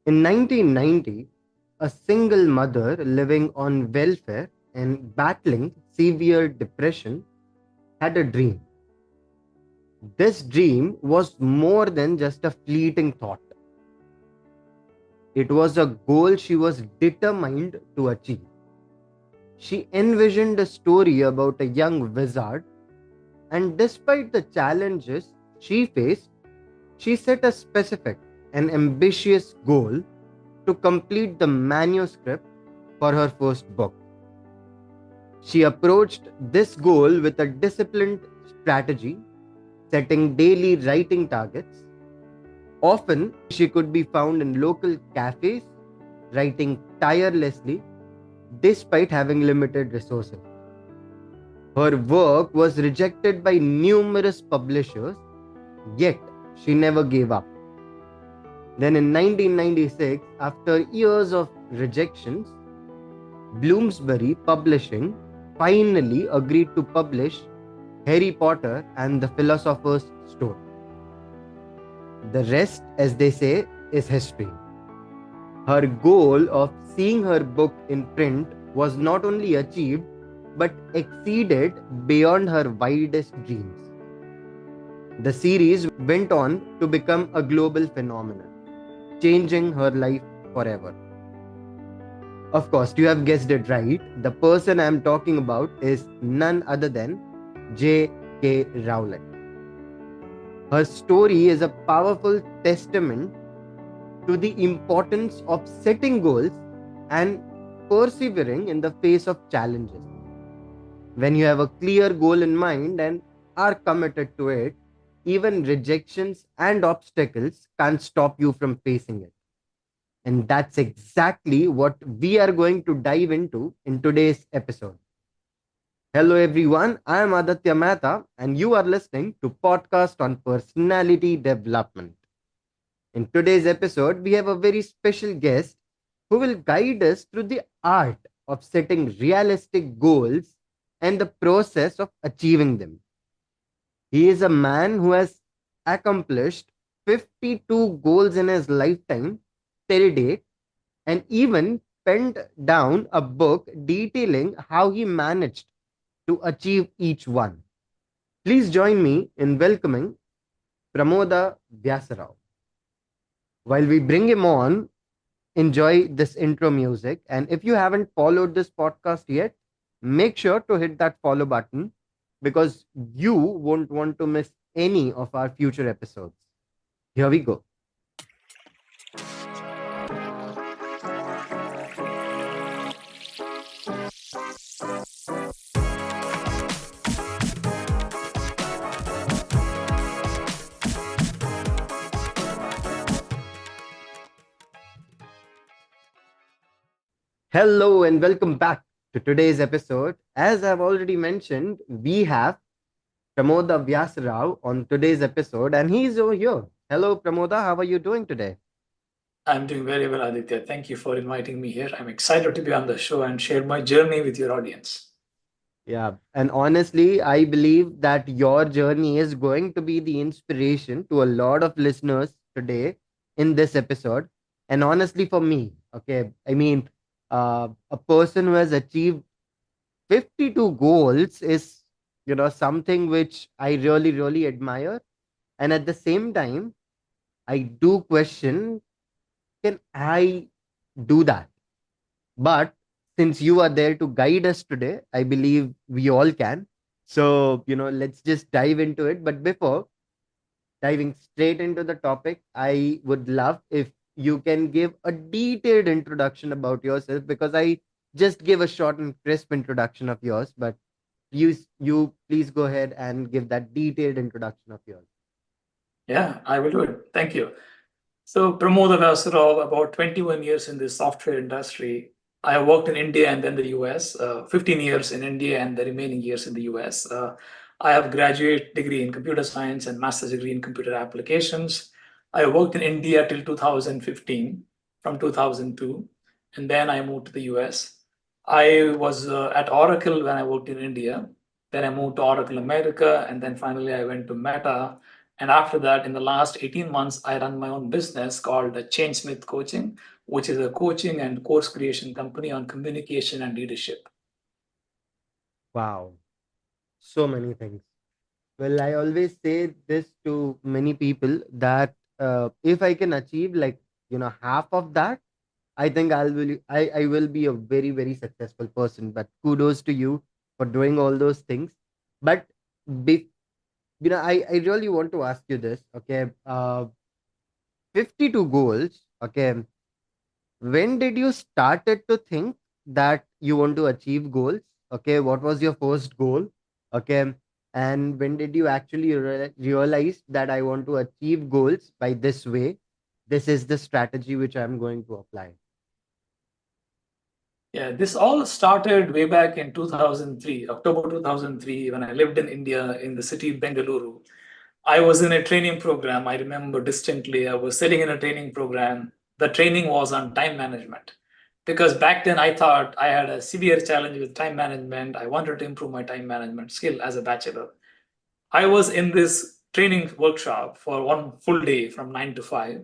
In 1990, a single mother living on welfare and battling severe depression had a dream. This dream was more than just a fleeting thought, it was a goal she was determined to achieve. She envisioned a story about a young wizard, and despite the challenges she faced, she set a specific and ambitious goal to complete the manuscript for her first book. She approached this goal with a disciplined strategy, setting daily writing targets. Often, she could be found in local cafes, writing tirelessly despite having limited resources. Her work was rejected by numerous publishers, yet she never gave up. Then in 1996, after years of rejections, Bloomsbury Publishing finally agreed to publish Harry Potter and the Philosopher's Stone. The rest, as they say, is history. Her goal of seeing her book in print was not only achieved but exceeded beyond her wildest dreams. The series went on to become a global phenomenon, changing her life forever. Of course, you have guessed it right. The person I am talking about is none other than J.K. Rowling. Her story is a powerful testament to the importance of setting goals and persevering in the face of challenges. When you have a clear goal in mind and are committed to it, even rejections and obstacles can't stop you from facing it. And that's exactly what we are going to dive into in today's episode. Hello everyone, I am Aaditya Mehta and you are listening to podcast on personality development. In today's episode, we have a very special guest who will guide us through the art of setting realistic goals and the process of achieving them. He is a man who has accomplished 52 goals in his lifetime till date and even penned down a book detailing how he managed to achieve each one. Please join me in welcoming Pramoda Vyasrao. While we bring him on, enjoy this intro music. And if you haven't followed this podcast yet, make sure to hit that follow button because you won't want to miss any of our future episodes. Here we go. Hello and welcome back to today's episode. As I've already mentioned, we have Pramoda Vyasrao on today's episode, and he's over here. Hello, Pramoda. How are you doing today? I'm doing very well, Aditya. Thank you for inviting me here. I'm excited to be on the show and share my journey with your audience. Yeah, and honestly, I believe that your journey is going to be the inspiration to a lot of listeners today in this episode. And honestly, for me, okay, I mean, a person who has achieved 52 goals is, something which I really, really admire. And at the same time, I do question, can I do that? But since you are there to guide us today, I believe we all can. So, let's just dive into it. But before diving straight into the topic, I would love if you can give a detailed introduction about yourself because I just gave a short and crisp introduction of yours. But you please go ahead and give that detailed introduction of yours. Yeah, I will do it. Thank you. So, Pramoda Vyasrao, about 21 years in the software industry. I have worked in India and then the US, 15 years in India and the remaining years in the US. I have graduate degree in computer science and master's degree in computer applications. I worked in India till 2015, from 2002, and then I moved to the US. I was at Oracle when I worked in India. Then I moved to Oracle America, and then finally I went to Meta And after that, in the last 18 months, I run my own business called Change Smith Coaching, which is a coaching and course creation company on communication and leadership. Wow. So many things. Well, I always say this to many people that if I can achieve like, half of that, I think I will be a very, very successful person. But kudos to you for doing all those things. But be, I really want to ask you this. Okay. 52 goals. Okay. When did you started to think that you want to achieve goals? Okay. What was your first goal? Okay. And when did you actually realize that I want to achieve goals by this way? This is the strategy which I'm going to apply. Yeah, this all started way back in 2003, October 2003, when I lived in India in the city of Bengaluru. I was in a training program. I remember distinctly. I was sitting in a training program. The training was on time management. Because back then I thought I had a severe challenge with time management. I wanted to improve my time management skill as a bachelor. I was in this training workshop for one full day from 9 to 5.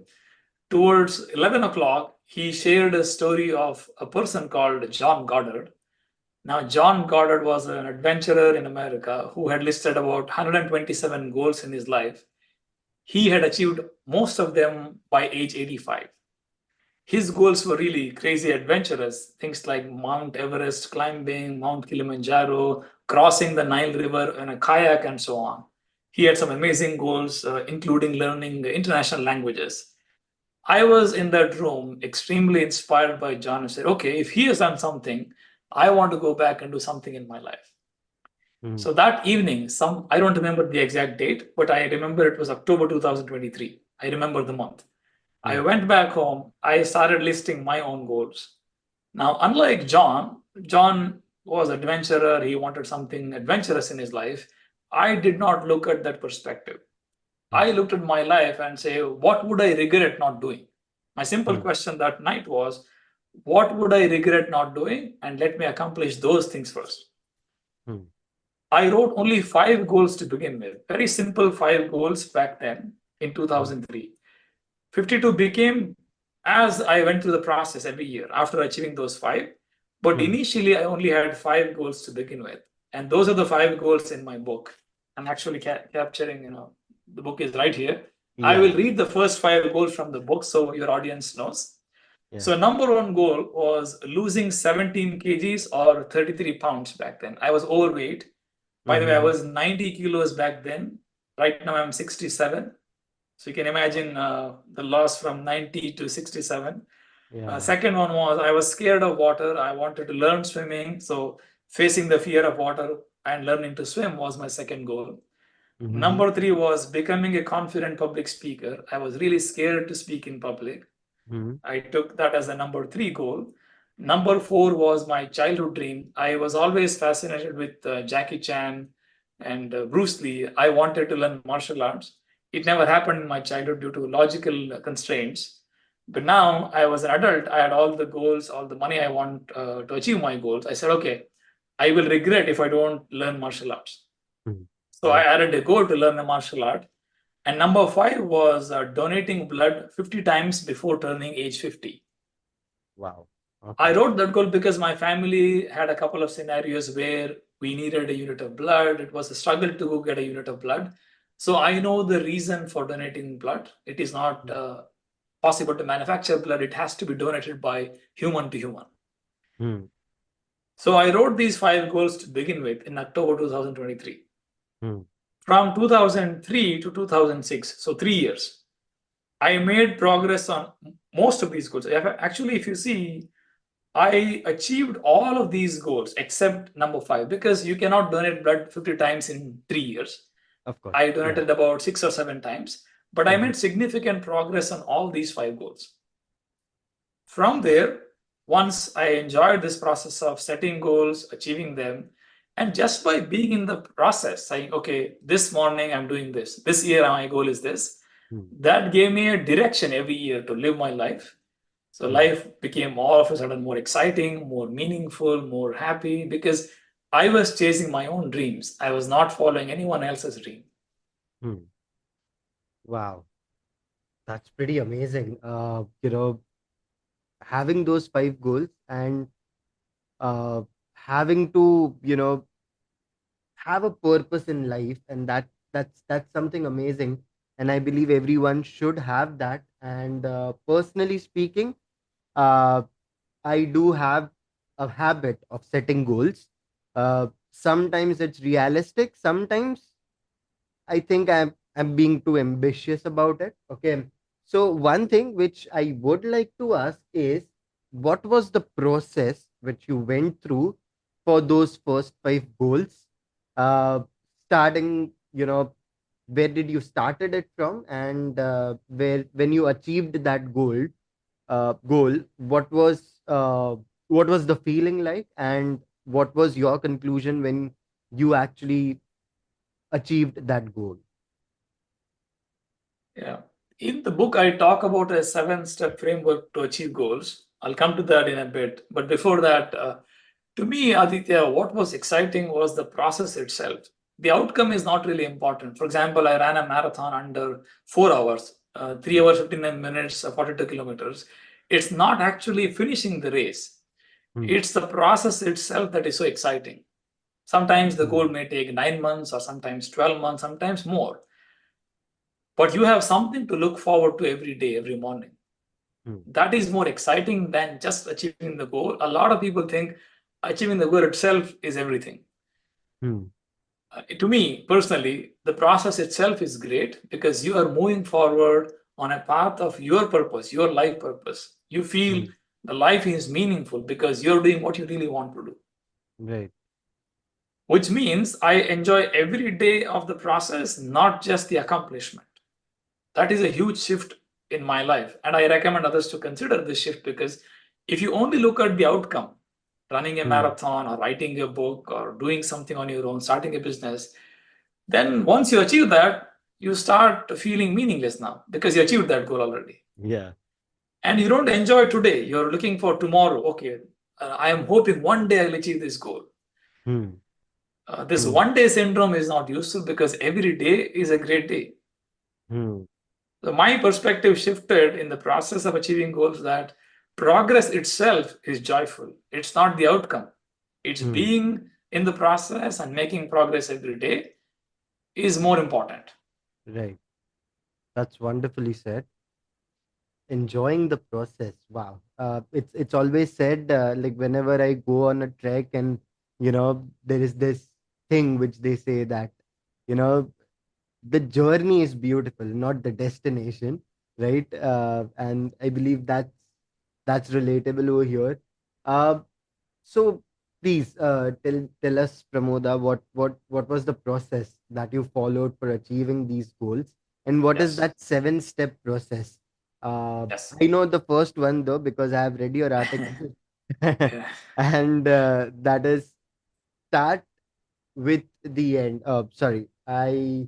Towards 11 o'clock, he shared a story of a person called John Goddard. Now, John Goddard was an adventurer in America who had listed about 127 goals in his life. He had achieved most of them by age 85. His goals were really crazy adventurous, things like Mount Everest climbing, Mount Kilimanjaro, crossing the Nile River in a kayak, and so on. He had some amazing goals, including learning international languages. I was in that room extremely inspired by John and said, okay, if he has done something, I want to go back and do something in my life. Mm, So that evening, I don't remember the exact date, but I remember it was October 2023. I remember the month. I mm, went back home. I started listing my own goals. Now, unlike John was an adventurer. He wanted something adventurous in his life. I did not look at that perspective. mm, I looked at my life and say, what would I regret not doing? My simple mm, question that night was, what would I regret not doing? And let me accomplish those things first. mm, I wrote only 5 goals to begin with. Very simple 5 goals back then in mm, 2003. 52 became as I went through the process every year after achieving those 5. But mm. initially, I only had 5 goals to begin with. And those are the 5 goals in my book. I'm actually capturing, the book is right here. I will Yeah. read the first 5 goals from the book so your audience knows. Yeah. So, number one goal was losing 17 kgs or 33 pounds back then. I was overweight. By the way, I Mm-hmm. was 90 kilos back then. Right now, I'm 67. So you can imagine the loss from 90 to 67. Yeah. Second one was I was scared of water. I wanted to learn swimming. So facing the fear of water and learning to swim was my second goal. Mm-hmm. Number three was becoming a confident public speaker. I was really scared to speak in public. Mm-hmm. I took that as a number three goal. Number four was my childhood dream. I was always fascinated with Jackie Chan and Bruce Lee. I wanted to learn martial arts. It never happened in my childhood due to logical constraints. But now I was an adult. I had all the goals, all the money I want to achieve my goals. I said, okay, I will regret if I don't learn martial arts. Mm-hmm. So I Right. added a goal to learn a martial art. And number five was donating blood 50 times before turning age 50. Wow. I Okay. wrote that goal because my family had a couple of scenarios where we needed a unit of blood. It was a struggle to go get a unit of blood. So I know the reason for donating blood. It is not possible to manufacture blood, it has to be donated by human to human. Mm-hmm. So I wrote these 5 goals to begin with in October 2023. Mm-hmm. From 2003 to 2006, so 3 years, I made progress on most of these goals. Actually, if you see, I achieved all of these goals except number five because you cannot donate blood 50 times in 3 years. Of course. I Yeah. donated about 6 or 7 times, but I Mm-hmm. made significant progress on all these 5 goals. From there, once I enjoyed this process of setting goals, achieving them, and just by being in the process, saying, okay, this morning I'm doing this year my goal is this, Mm-hmm. that gave me a direction every year to live my life. So Mm-hmm. life became all of a sudden more exciting, more meaningful, more happy because I was chasing my own dreams. I was not following anyone else's dream. Mm-hmm. Wow, that's pretty amazing. Having those five goals and uh, having to, have a purpose in life, and that's something amazing. And I believe everyone should have that. And personally speaking, uh, I do have a habit of setting goals. Sometimes it's realistic, sometimes I think I'm being too ambitious about it. Okay. So one thing which I would like to ask is, what was the process which you went through for those first five goals? Uh, Starting, where did you started it from, and where when you achieved that goal, what was the feeling like, and what was your conclusion when you actually achieved that goal? Yeah. In the book, I talk about a seven-step framework to achieve goals. I'll come to that in a bit. But before that, to me, Aditya, what was exciting was the process itself. The outcome is not really important. For example, I ran a marathon under 4 hours, 3 hours, 59 minutes, 42 kilometers. It's not actually finishing the race. Hmm. It's the process itself that is so exciting. Sometimes the goal Hmm. may take 9 months or sometimes 12 months, sometimes more. But you have something to look forward to every day, every morning. Hmm. That is more exciting than just achieving the goal. A lot of people think achieving the goal itself is everything. Hmm. To me personally, the process itself is great because you are moving forward on a path of your purpose, your life purpose. You feel Hmm. the life is meaningful because you're doing what you really want to do, Right. which means I enjoy every day of the process, not just the accomplishment. That is a huge shift in my life. And I recommend others to consider this shift because if you only look at the outcome, running a Hmm. marathon or writing a book or doing something on your own, starting a business, then once you achieve that, you start feeling meaningless now because you achieved that goal already. Yeah. And you don't enjoy today. You're looking for tomorrow. Okay, I am hoping one day I'll achieve this goal. Hmm. This Hmm. one day syndrome is not useful because every day is a great day. Hmm. So my perspective shifted in the process of achieving goals that progress itself is joyful. It's not the outcome. It's Hmm. being in the process and making progress every day is more important. Right. That's wonderfully said. Enjoying the process. Wow. It's always said, like whenever I go on a trek, and there is this thing which they say that, you know the journey is beautiful, not the destination, right? And I believe that's relatable over here. Uh, So please, tell us, Pramoda, what was the process that you followed for achieving these goals, and what is Yes. that seven-step process? Uh, Yes. I know the first one though because I have read your article, Yeah. and that is start with the end. Sorry, I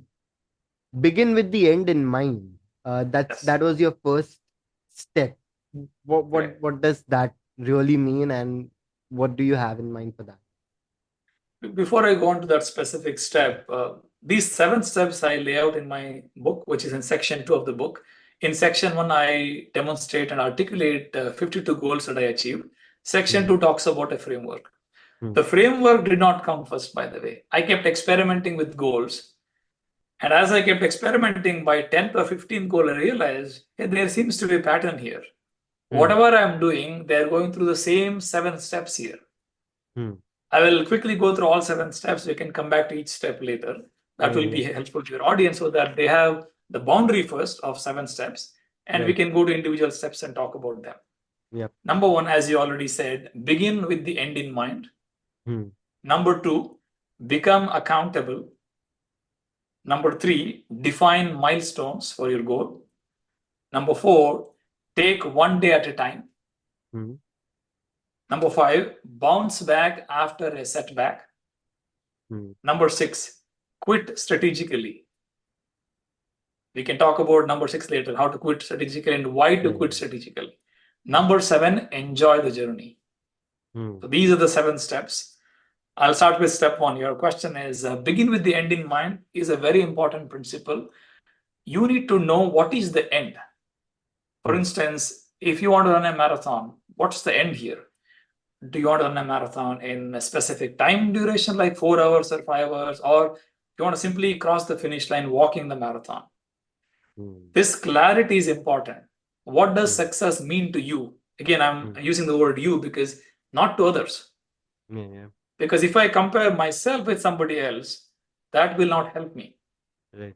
begin with the end in mind. Yes. That was your first step. Correct. What does that really mean, and what do you have in mind for that? Before I go on to that specific step, these seven steps I lay out in my book, which is in section two of the book. In section one, I demonstrate and articulate 52 goals that I achieved. Section Hmm. two talks about a framework. Hmm. The framework did not come first, by the way. I kept experimenting with goals. And as I kept experimenting, by 10th or 15th goal, I realized, hey, there seems to be a pattern here. Hmm. Whatever I'm doing, they're going through the same seven steps here. Hmm. I will quickly go through all seven steps. We can come back to each step later. That will Yeah. be helpful to your audience so that they have the boundary first of seven steps, and we Right. can go to individual steps and talk about them. Yep. Number one, as you already said, begin with the end in mind. Hmm. Number two, become accountable. Number three, define milestones for your goal. Number four, take one day at a time. Hmm. Number five, bounce back after a setback. Hmm. Number six, quit strategically. We can talk about number six later, how to quit strategically and why to Yeah. quit strategically. Number seven, enjoy the journey. Hmm. So these are the seven steps. I'll start with step one. Your question is begin with the end in mind is a very important principle. you need to know what is the end. For instance, if you want to run a marathon, what's the end here? Do you want to run a marathon in a specific time duration, like 4 hours or 5 hours, or you want to simply cross the finish line walking the marathon? This clarity is important. What does success mean to you? Again, I'm using the word you because not to others. Yeah. Because if I compare myself with somebody else, that will not help me. Right.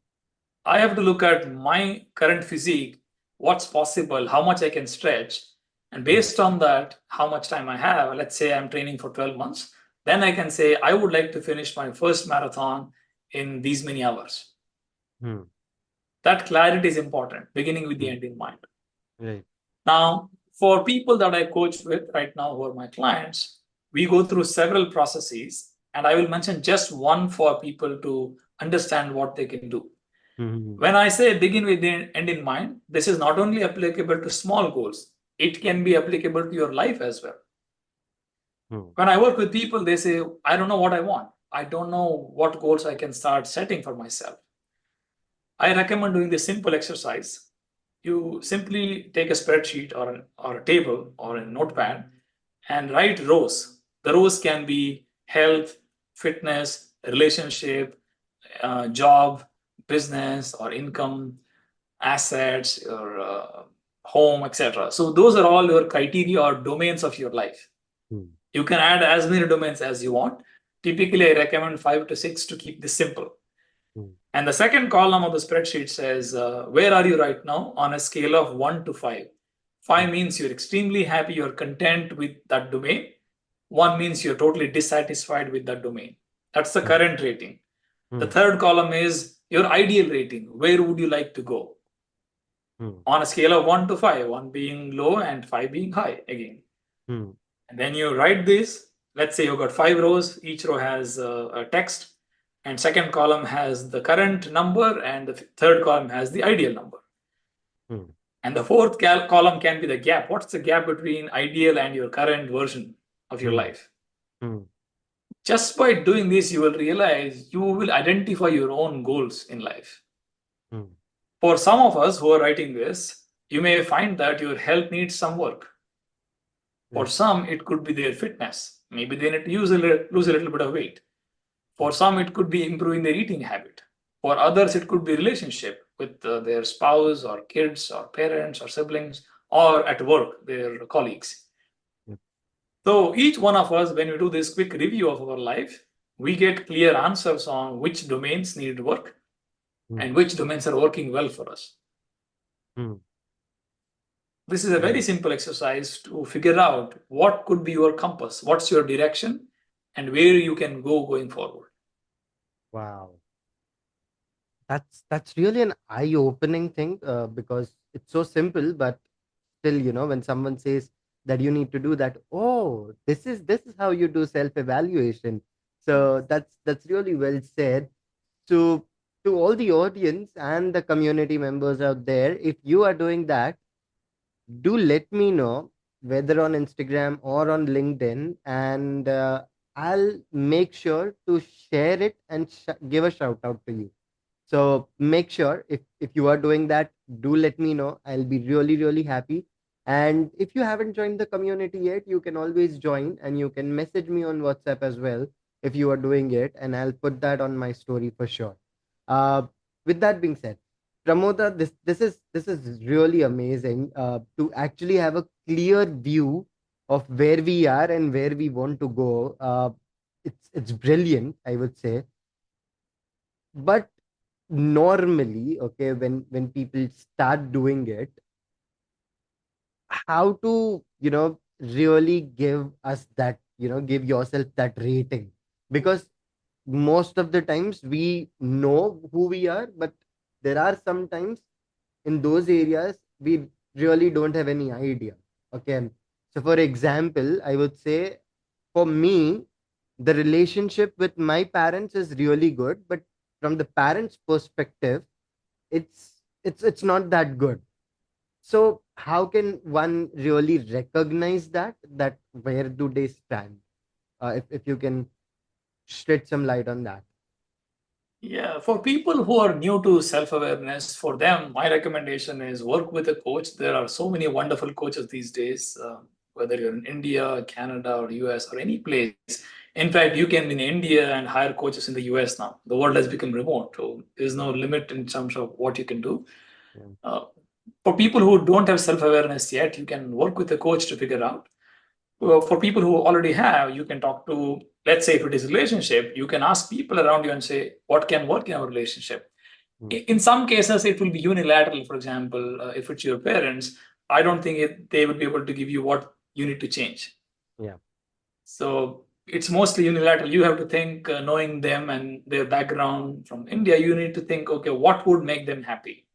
I have to look at my current physique, what's possible, how much I can stretch, and based on that, how much time I have. Let's say I'm training for 12 months, then I can say I would like to finish my first marathon in these many hours. That clarity is important, beginning with the end in mind. Right. Now, for people that I coach with right now who are my clients, we go through several processes, and I will mention just one for people to understand what they can do. When I say begin with the end in mind, this is not only applicable to small goals, it can be applicable to your life as well. When I work with people, they say, I don't know what I want. I don't know what goals I can start setting for myself. I recommend doing this simple exercise. You simply take a spreadsheet or a table or a notepad and write rows. The rows can be health, fitness, relationship, job, business, or income, assets, or home, etc. So those are all your criteria or domains of your life. You can add as many domains as you want. Typically, I recommend 5 to 6 to keep this simple. And the second column of the spreadsheet says, where are you right now on a scale of 1 to 5? 5 means you're extremely happy, you're content with that domain. 1 means you're totally dissatisfied with that domain. That's the current rating. The third column is your ideal rating. Where would you like to go? On a scale of 1 to 5, 1 being low and 5 being high again. And then you write this. Let's say you've got 5 rows. Each row has a text. And second column has the current number, and the third column has the ideal number. And the fourth column can be the gap. What's the gap between ideal and your current version of your life? Just by doing this, you will realize you will identify your own goals in life. For some of us who are writing this, you may find that your health needs some work. For some, it could be their fitness. Maybe they need to lose a little bit of weight. For some, it could be improving their eating habit. For others, it could be relationship with their spouse or kids or parents or siblings, or at work, their colleagues. So each one of us, when we do this quick review of our life, we get clear answers on which domains need work and which domains are working well for us. This is a very simple exercise to figure out what could be your compass, what's your direction, and where you can go going forward. Wow. That's really an eye-opening thing, because it's so simple, but still, when someone says that you need to do that, oh, this is how you do self-evaluation. So that's really well said. So to all the audience and the community members out there, if you are doing that, do let me know, whether on Instagram or on LinkedIn, and I'll make sure to share it and give a shout out to you. So make sure, if you are doing that, do let me know. I'll be really, really happy. And if you haven't joined the community yet, you can always join, and you can message me on WhatsApp as well if you are doing it, and I'll put that on my story for sure. Uh, with that being said, Pramoda, this is really amazing, to actually have a clear view of where we are and where we want to go. It's brilliant, I would say. But normally, okay, when people start doing it, how to really give us that, give yourself that rating, because most of the times we know who we are, but there are some times in those areas we really don't have any idea. Okay, so for example, I would say, for me, the relationship with my parents is really good, but from the parents perspective, it's not that good. So how can one really recognize that where do they stand? If you can shed some light on that. Yeah, for people who are new to self-awareness, for them, my recommendation is work with a coach. There are so many wonderful coaches these days, whether you're in India, Canada, or US, or any place. In fact, you can be in India and hire coaches in the US now. The world has become remote, so there's no limit in terms of what you can do. Yeah. Uh, for people who don't have self-awareness yet, you can work with a coach to figure out. For people who already have, you can talk to, let's say if it is relationship, you can ask people around you and say, what can work in our relationship? Mm. In some cases, it will be unilateral. For example, if it's your parents, I don't think they will be able to give you what you need to change. Yeah. So it's mostly unilateral. You have to think, knowing them and their background from India, you need to think, okay, what would make them happy?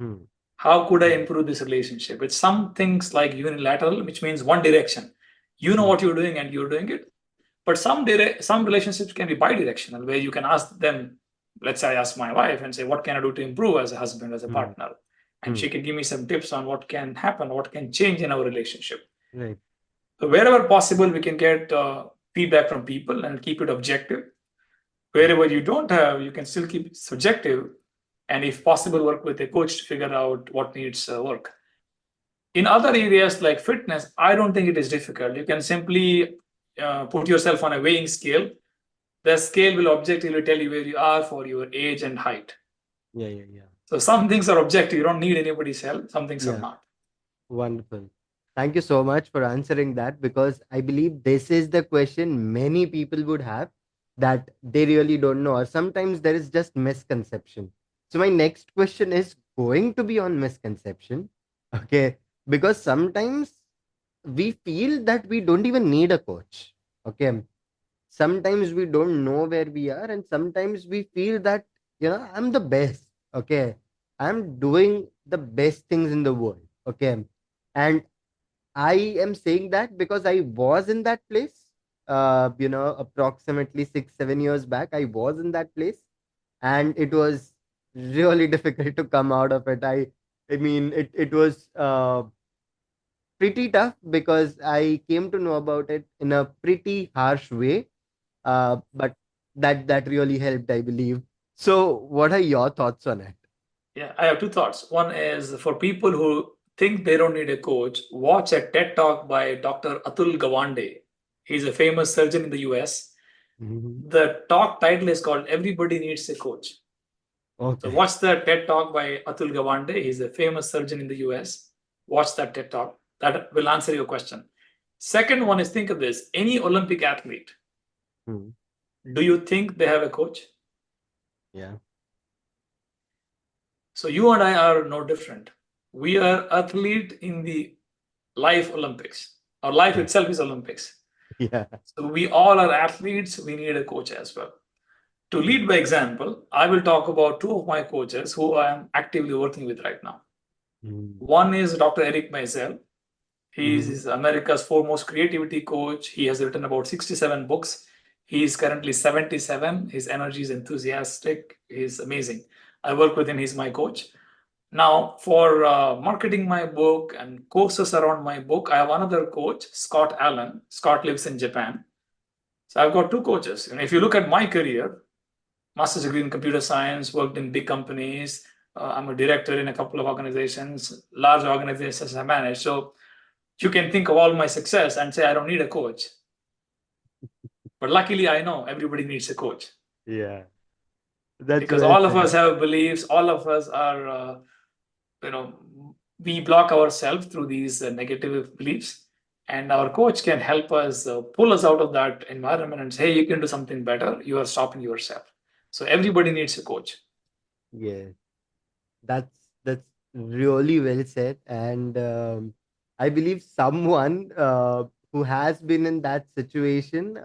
Mm. How could I Yeah. improve this relationship? It's some things like unilateral, which means one direction. You know Mm. what you're doing and you're doing it. But some relationships can be bi-directional, where you can ask them. Let's say I ask my wife and say, "What can I do to improve as a husband, as a Mm. partner?" And Mm. she can give me some tips on what can happen, what can change in our relationship. Right. So wherever possible, we can get feedback from people and keep it objective. Mm. Wherever you don't have, you can still keep it subjective, and if possible, work with a coach to figure out what needs work. In other areas like fitness, I don't think it is difficult. You can simply put yourself on a weighing scale. The scale will objectively tell you where you are for your age and height. Yeah. Yeah. Yeah. So some things are objective. You don't need anybody's help. Some things are Yeah. not. Wonderful. Thank you so much for answering that, because I believe this is the question many people would have, that they really don't know, or sometimes there is just misconception. So, my next question is going to be on misconception. Okay. Because sometimes we feel that we don't even need a coach. Okay. Sometimes we don't know where we are, and sometimes we feel that, I'm the best. Okay. I'm doing the best things in the world. Okay. And I am saying that because I was in that place, approximately 6 7 years back. I was in that place, and it was really difficult to come out of it. I mean, it was pretty tough, because I came to know about it in a pretty harsh way. But that really helped, I believe. So, what are your thoughts on it? Yeah, I have two thoughts. One is for people who think they don't need a coach, watch a TED talk by Dr. Atul Gawande. He's a famous surgeon in the US. Mhm. The talk title is called Everybody Needs a Coach. So Okay. watch the TED talk by Atul Gawande. He's a famous surgeon in the US. Watch that TED talk. That will answer your question. Second one is, think of this. Any Olympic athlete, Hmm. do you think they have a coach? Yeah. So you and I are no different. We are athlete in the life Olympics. Our life Yeah. itself is Olympics. Yeah. So we all are athletes. We need a coach as well. To Yeah. lead by example, I will talk about two of my coaches who I am actively working with right now. Mm. One is Dr. Eric Meisel. He Mhm. is America's foremost creativity coach. He has written about 67 books. He is currently 77. His energy is enthusiastic. He's amazing. I work with him. He's my coach. Now, for marketing my book and courses around my book, I have another coach, Scott Allen. Scott lives in Japan. So I've got two coaches. And if you look at my career, master's degree in computer science, worked in big companies. I'm a director in a couple of organizations, large organizations I manage. So you can think of all my success and say, I don't need a coach. But luckily, I know everybody needs a coach, Yeah. That's because well all of us said. have beliefs. All of us are, you know, we block ourselves through these negative beliefs. And our coach can help us pull us out of that environment and say, hey, you can do something better. You are stopping yourself. So everybody needs a coach. Yeah. That's really well said, and I believe someone who has been in that situation,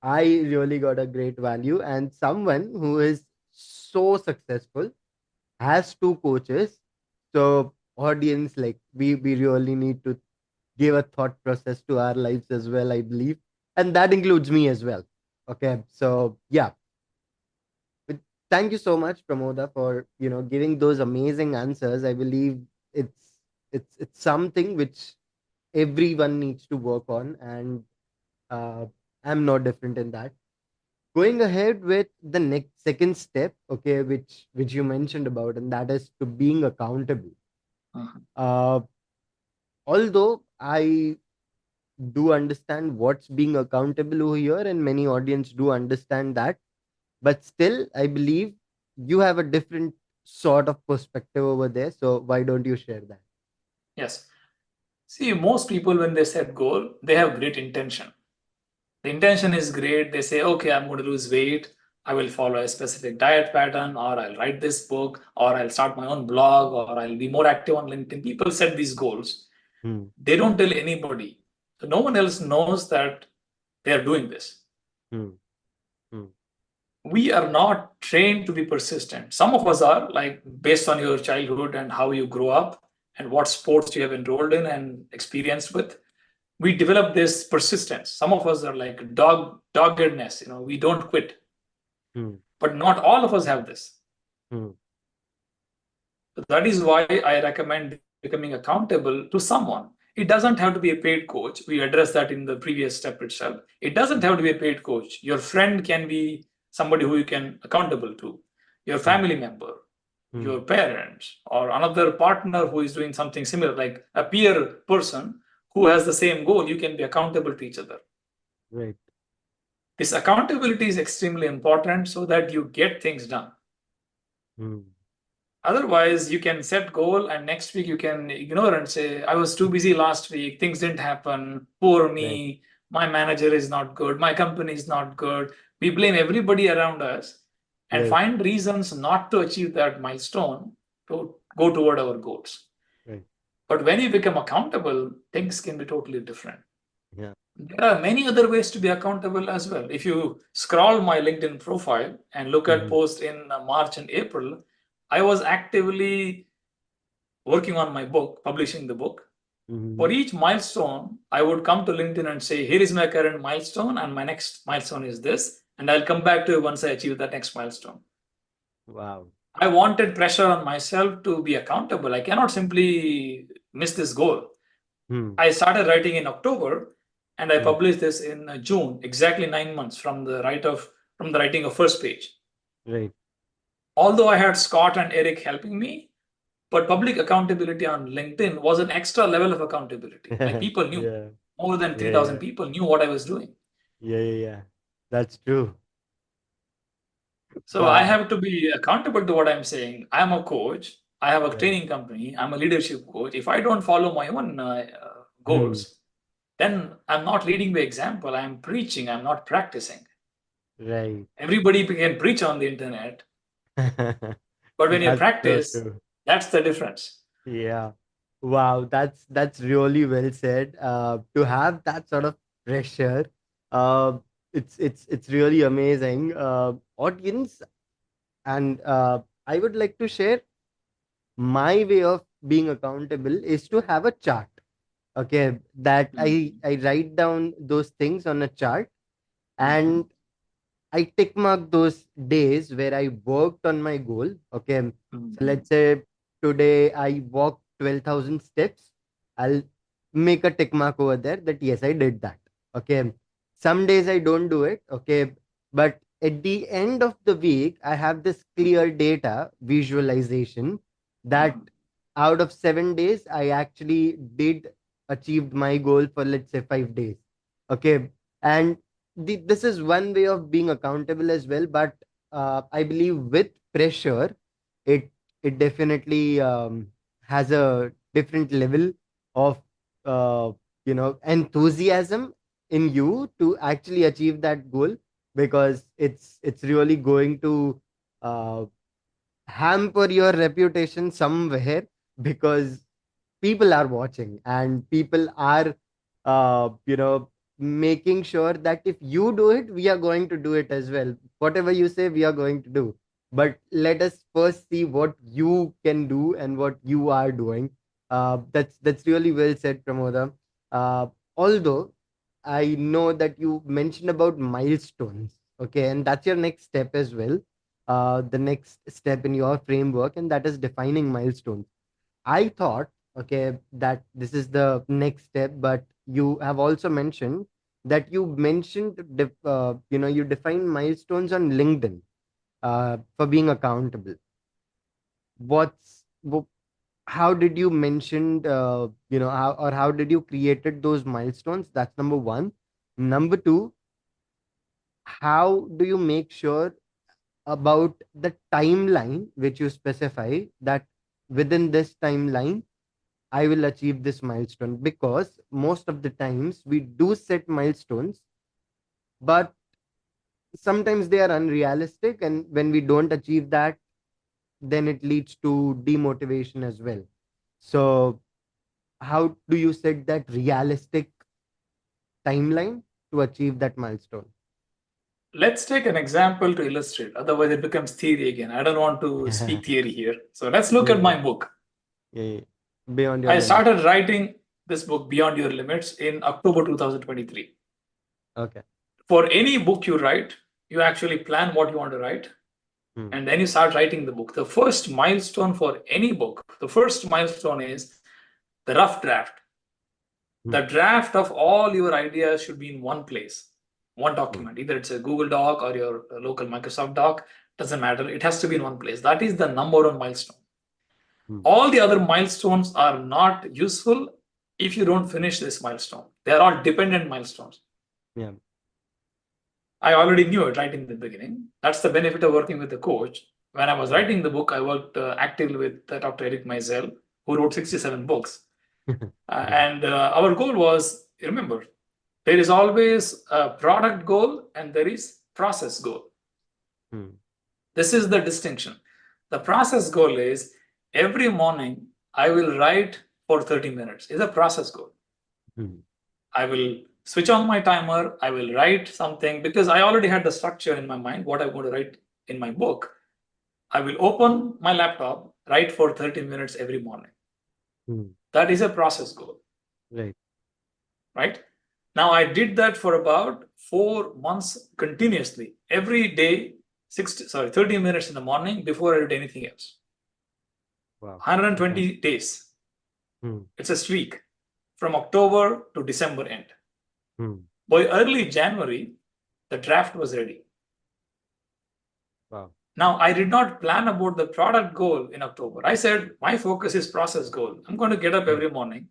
I really got a great value, and someone who is so successful has two coaches. So, audience, like, we really need to give a thought process to our lives as well, I believe, and that includes me as well. Okay, so yeah. But thank you so much, Pramoda, for giving those amazing answers. I believe it's something which everyone needs to work on, and uh, I'm no different in that. Going ahead with the next second step, okay, which you mentioned about, and that is to being accountable. Mhm. uh Although I do understand what's being accountable over here, and many audience do understand that, but still I believe you have a different sort of perspective over there, so why don't you share that? Yes. See, most people, when they set goal, they have great intention. The intention is great. They say, okay, I'm going to lose weight. I will follow a specific diet pattern, or I'll write this book, or I'll start my own blog, or I'll be more active on LinkedIn. People set these goals. Hmm. They don't tell anybody. So no one else knows that they are doing this. Hmm. Hmm. We are not trained to be persistent. Some of us are, like based on your childhood and how you grow up and what sports you have enrolled in and experienced with. We develop this persistence. Some of us are like doggedness. We don't quit. Hmm. But not all of us have this. Hmm. So that is why I recommend becoming accountable to someone. It doesn't have to be a paid coach. We addressed that in the previous step itself. It doesn't have to be a paid coach. Your friend can be somebody who you can accountable to, your Hmm. family member, Hmm. your parents, or another partner who is doing something similar, like a peer person who has the same goal. You can be accountable to each other. Right. This accountability is extremely important so that you get things done. Hmm. Otherwise, you can set goal and next week you can ignore and say, I was too busy last week, things didn't happen, poor Right. me, my manager is not good, my company is not good. We blame everybody around us and Right. find reasons not to achieve that milestone to go toward our goals. Right. But when you become accountable, things can be totally different. Yeah. There are many other ways to be accountable as well. If you scroll my LinkedIn profile and look at Hmm. posts in March and April, I was actively working on my book, publishing the book. For Hmm. each milestone, I would come to LinkedIn and say, here is my current milestone, and my next milestone is this. And I'll come back to you once I achieve that next milestone. Wow. I wanted pressure on myself to be accountable. I cannot simply miss this goal. Hmm. I started writing in October and I Hmm. published this in June, exactly 9 months from the writing of first page. Right. Although I had Scott and Eric helping me, but public accountability on LinkedIn was an extra level of accountability. Like people knew, Yeah. more than Yeah. 3,000 Yeah. people knew what I was doing. Yeah. Yeah. Yeah. That's true. So I Wow. have to be accountable to what I'm saying. I'm a coach. I have a Right. training company. I'm a leadership coach. If I don't follow my own Hmm. goals, then I'm not leading by example. I'm preaching. I'm not practicing. Right. Everybody can preach on the internet, but when you That's so practice, true. that's the difference. Yeah. Wow, that's really well said. To have that sort of pressure, uh, it's really amazing. Audience, and I would like to share my way of being accountable is to have a chart. Okay, that I Mhm. I write down those things on a chart, Mhm. and I tick mark those days where I worked on my goal. Okay. So Mhm. let's say today I walked 12,000 steps. I'll make a tick mark over there that yes, I did that. Okay. Some days I don't do it. Okay. But at the end of the week, I have this clear data visualization that Mhm. out of 7 days, I actually did achieved my goal for let's say 5 days. Okay. And this is one way of being accountable as well, but I believe with pressure it it definitely has a different level of uh, enthusiasm in you to actually achieve that goal, because it's really going to uh, hamper your reputation somewhere, because people are watching and people are making sure that if you do it, we are going to do it as well. Whatever you say, we are going to do. But let us first see what you can do and what you are doing. That's really well said, Pramoda. uh, Although I know that you mentioned about milestones, okay, and that's your next step as well. The next step in your framework, and that is defining milestones. I thought, okay, that this is the next step, but you have also mentioned that you mentioned, you define milestones on LinkedIn for being accountable. What's wh- how did you mention, how did you created those milestones? That's number one. Number two, how do you make sure about the timeline which you specify, that within this timeline I will achieve this milestone? Because most of the times we do set milestones, but sometimes they are unrealistic, and when we don't achieve that, then it leads to demotivation as well. So how do you set that realistic timeline to achieve that milestone? Let's take an example to illustrate. Otherwise, it becomes theory again. I don't want to Yeah, speak theory here. So let's look yeah, at my book. yeah. Beyond your I limits. started writing this book, Beyond Your Limits, in October 2023. Okay. For any book you write, you actually plan what you want to write, Hmm. and then you start writing the book. The first milestone for any book, the first milestone is the rough draft. Hmm. The draft of all your ideas should be in one place, one Hmm. document. Either it's a Google Doc or your local Microsoft Doc, doesn't matter. It has to be in one place. That is the number one milestone. Hmm. All the other milestones are not useful if you don't finish this milestone. They are all dependent milestones. Yeah. I already knew it right in the beginning. That's the benefit of working with a coach. When I was Hmm. writing the book, I worked actively with Dr. Eric Meisel, who wrote 67 books. Yeah. And our goal was, remember, there is always a product goal and there is process goal. Hmm. This is the distinction. The process goal is every morning I will write for 30 minutes. Is a process goal. Hmm. I will switch on my timer. I will write something because I already had the structure in my mind, what I'm going to write in my book. I will open my laptop, write for 30 minutes every morning. Hmm. That is a process goal, Right. right? Now I did that for about 4 months continuously, every day, 30 minutes in the morning before I did anything else. Wow. Okay. 120 days. Hmm. It's a streak from October to December end. Hmm. By early January, the draft was ready. Wow. Now, I did not plan about the product goal in October. I said, my focus is process goal. I'm going to get up Hmm. every morning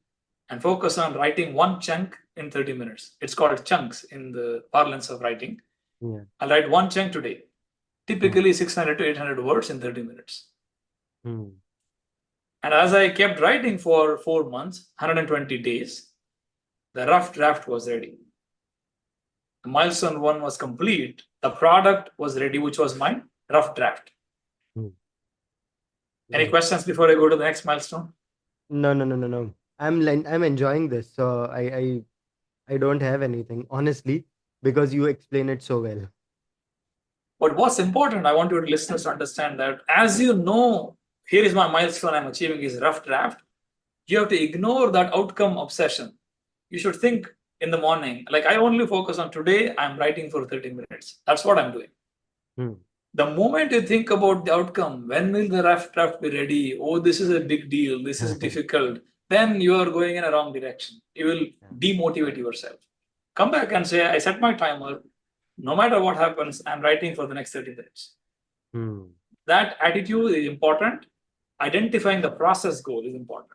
and focus on writing one chunk in 30 minutes. It's called chunks in the parlance of writing. Yeah. I'll write one chunk today, Hmm. typically 600 to 800 words in 30 minutes. Hmm. And as I kept writing for 4 months, 120 days, the rough draft was ready. The milestone one was complete. The product was ready, which was my rough draft. Hmm. Any Right. questions before I go to the next milestone? No, no, no, no, no. I'm enjoying this. So I don't have anything, honestly, because you explain it so well. But what's important, I want your listeners to understand that as you know, here is my milestone I'm achieving is rough draft. You have to ignore that outcome obsession. You should think in the morning, like I only focus on today, I'm writing for 30 minutes. That's what I'm doing. Hmm. The moment you think about the outcome, when will the rough draft be ready? Oh, this is a big deal. This is difficult. Then you are going in a wrong direction. You will Yeah. demotivate yourself. Come back and say, I set my timer. No matter what happens, I'm writing for the next 30 minutes. Hmm. That attitude is important. Identifying the process goal is important.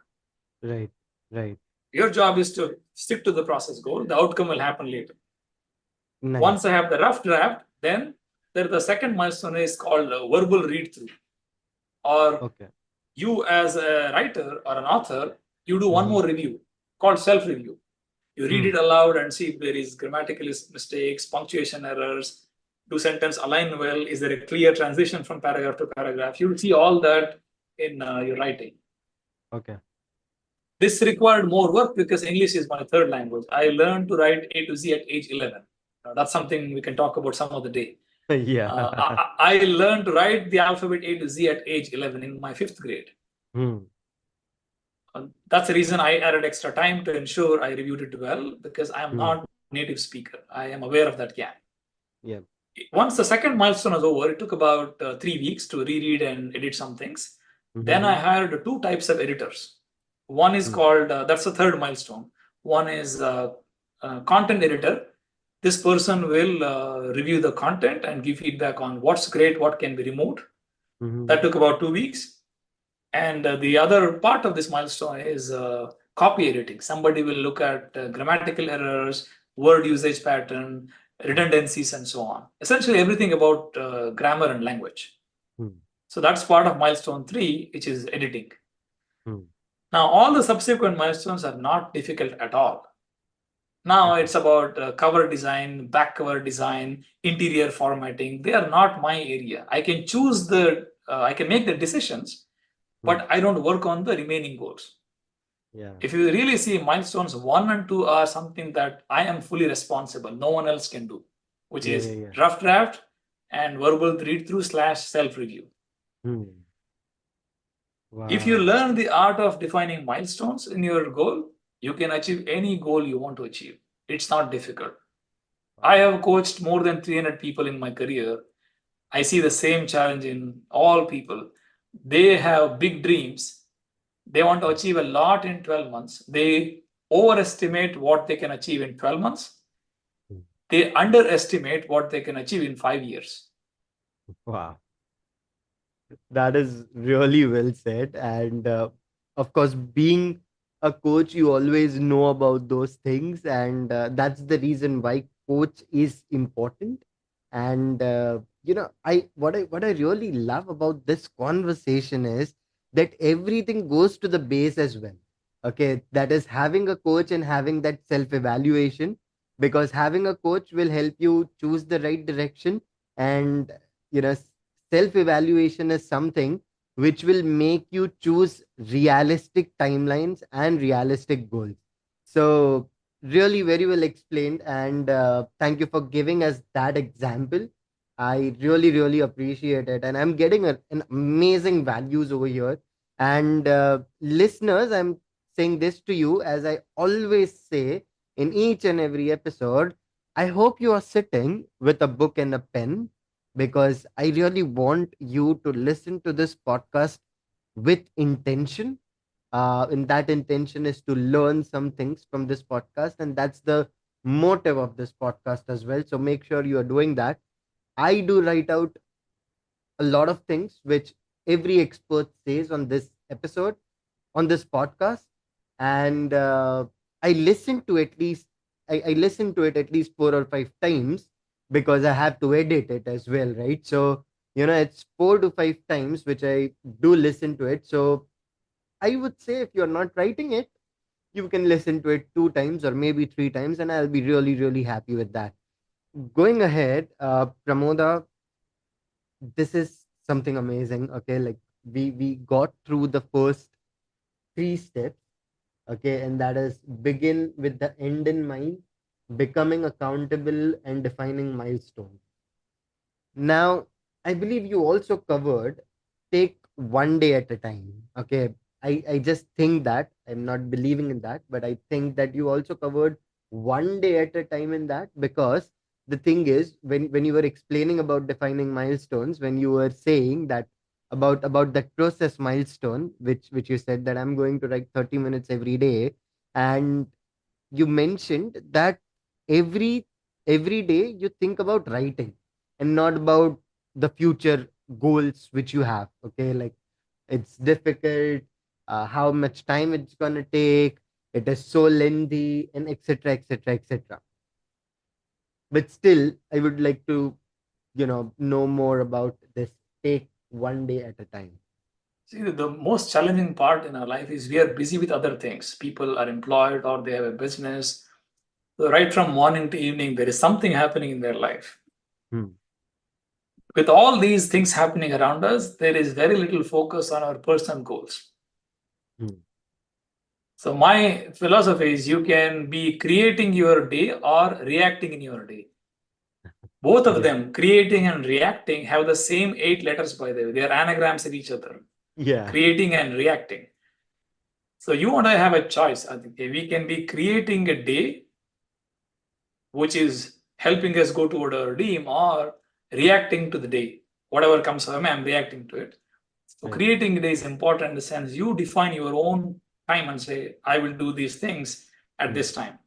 Right. Right. Your job is to stick to the process goal. The outcome will happen later. Once Nice. I have the rough draft, then the second milestone is called verbal read through. Or Okay. you, as a writer or an author, you do one Mm-hmm. more review called self review. You read Hmm. it aloud and see if there is grammatical mistakes, punctuation errors, do sentence align well, is there a clear transition from paragraph to paragraph. You'll see all that in your writing. Okay. This required more work because English is my third language. I learned to write A to Z at age 11. That's something we can talk about some other day. Yeah. I learned to write the alphabet A to Z at age 11 in my fifth grade. Hmm. That's the reason I added extra time to ensure I reviewed it well, because I am Hmm. not a native speaker. I am aware of that gap. Yeah. Once the second milestone was over, it took about 3 weeks to reread and edit some things. Then I Mm-hmm. hired two types of editors. One is Hmm. called, that's the third milestone. One is content editor. This person will review the content and give feedback on what's great, what can be removed. That took about 2 weeks. And the other part of this milestone is copy editing. Somebody will look at grammatical errors, word usage pattern, redundancies, and so on. Essentially, everything about grammar and language. So that's part of milestone 3, which is editing. Now, all the subsequent milestones are not difficult at all. Now it's about cover design, back cover design, interior formatting. They are not my area. I can choose I can make the decisions, but I don't work on the remaining goals. Yeah. If you really see, milestones 1 and 2 are something that I am fully responsible. No one else can do, which is rough draft and verbal read through / self review. Wow. If you learn the art of defining milestones in your goal, you can achieve any goal you want to achieve. It's not difficult. I have coached more than 300 people in my career. I see the same challenge in all people. They have big dreams. They want to achieve a lot in 12 months. They overestimate what they can achieve in 12 months. They underestimate what they can achieve in 5 years. Wow. That is really well said. And of course, being a coach, you always know about those things. And that's the reason why coach is important. And what I really love about this conversation is that everything goes to the base as well. Okay, that is having a coach and having that self evaluation, because having a coach will help you choose the right direction. And you know self evaluation is something which will make you choose realistic timelines and realistic goals. So, really, very well explained. And thank you for giving us that example. I really, really appreciate it. And I'm getting an amazing values over here. And listeners, I'm saying this to you as I always say in each and every episode. I hope you are sitting with a book and a pen, because I really want you to listen to this podcast with intention. And that intention is to learn some things from this podcast. And that's the motive of this podcast as well. So make sure you are doing that. I do write out a lot of things which every expert says on this episode, on this podcast. And I listen to at least I listen to it at least 4 or 5 times, because I have to edit it as well, right? So it's 4 to 5 times which I do listen to it. So I would say, if you're not writing it, you can listen to it 2 times or maybe 3 times, and I'll be really, really happy with that. Going ahead, Pramoda, this is something amazing. Okay, like we got through the first 3 steps. Okay, and that is begin with the end in mind, becoming accountable, and defining milestones. Now, I believe you also covered take one day at a time. Okay. I just think that I'm not believing in that, but I think that you also covered one day at a time in that, because the thing is, when you were explaining about defining milestones, when you were saying that about that process milestone, which you said that I'm going to write 30 minutes every day, and you mentioned that every every day you think about writing and not about the future goals which you have. Okay, like it's difficult, how much time it's gonna take, it is so lengthy, and etc, etc, etc. But still, I would like to know more about this take one day at a time. See, the most challenging part in our life is we are busy with other things. People are employed or they have a business. So right from morning to evening, there is something happening in their life. With all these things happening around us, there is very little focus on our personal goals. So my philosophy is you can be creating your day or reacting in your day. Both of them, creating and reacting, have the same 8 letters, by the way. They are anagrams in each other. Yeah. Creating and reacting. So you and I have a choice. I think we can be creating a day which is helping us go toward our dream, or reacting to the day. Whatever comes from me, I'm reacting to it. So creating a day is important in the sense you define your own time and say, I will do these things at this time.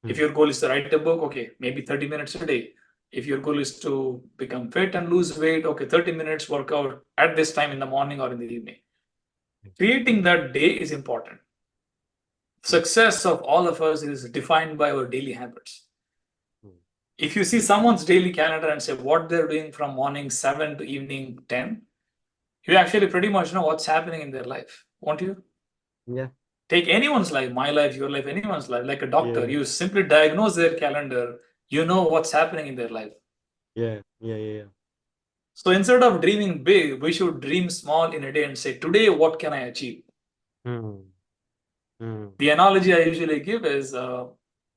If Hmm. your goal is to write a book, okay, maybe 30 minutes a day. If your goal is to become fit and lose weight, okay, 30 minutes workout at this time in the morning or in the evening. Creating that day is important. Hmm. Success of all of us is defined by our daily habits. Hmm. If you see someone's daily calendar and say what they're doing from morning 7 to evening 10, you actually pretty much know what's happening in their life, won't you? Yeah. Take anyone's life, my life, your life, anyone's life, like a doctor. Yeah. You simply diagnose their calendar, you know what's happening in their life. Yeah. Yeah. Yeah. So instead of dreaming big, we should dream small in a day and say, today, what can I achieve? Hmm. Hmm. The analogy I usually give is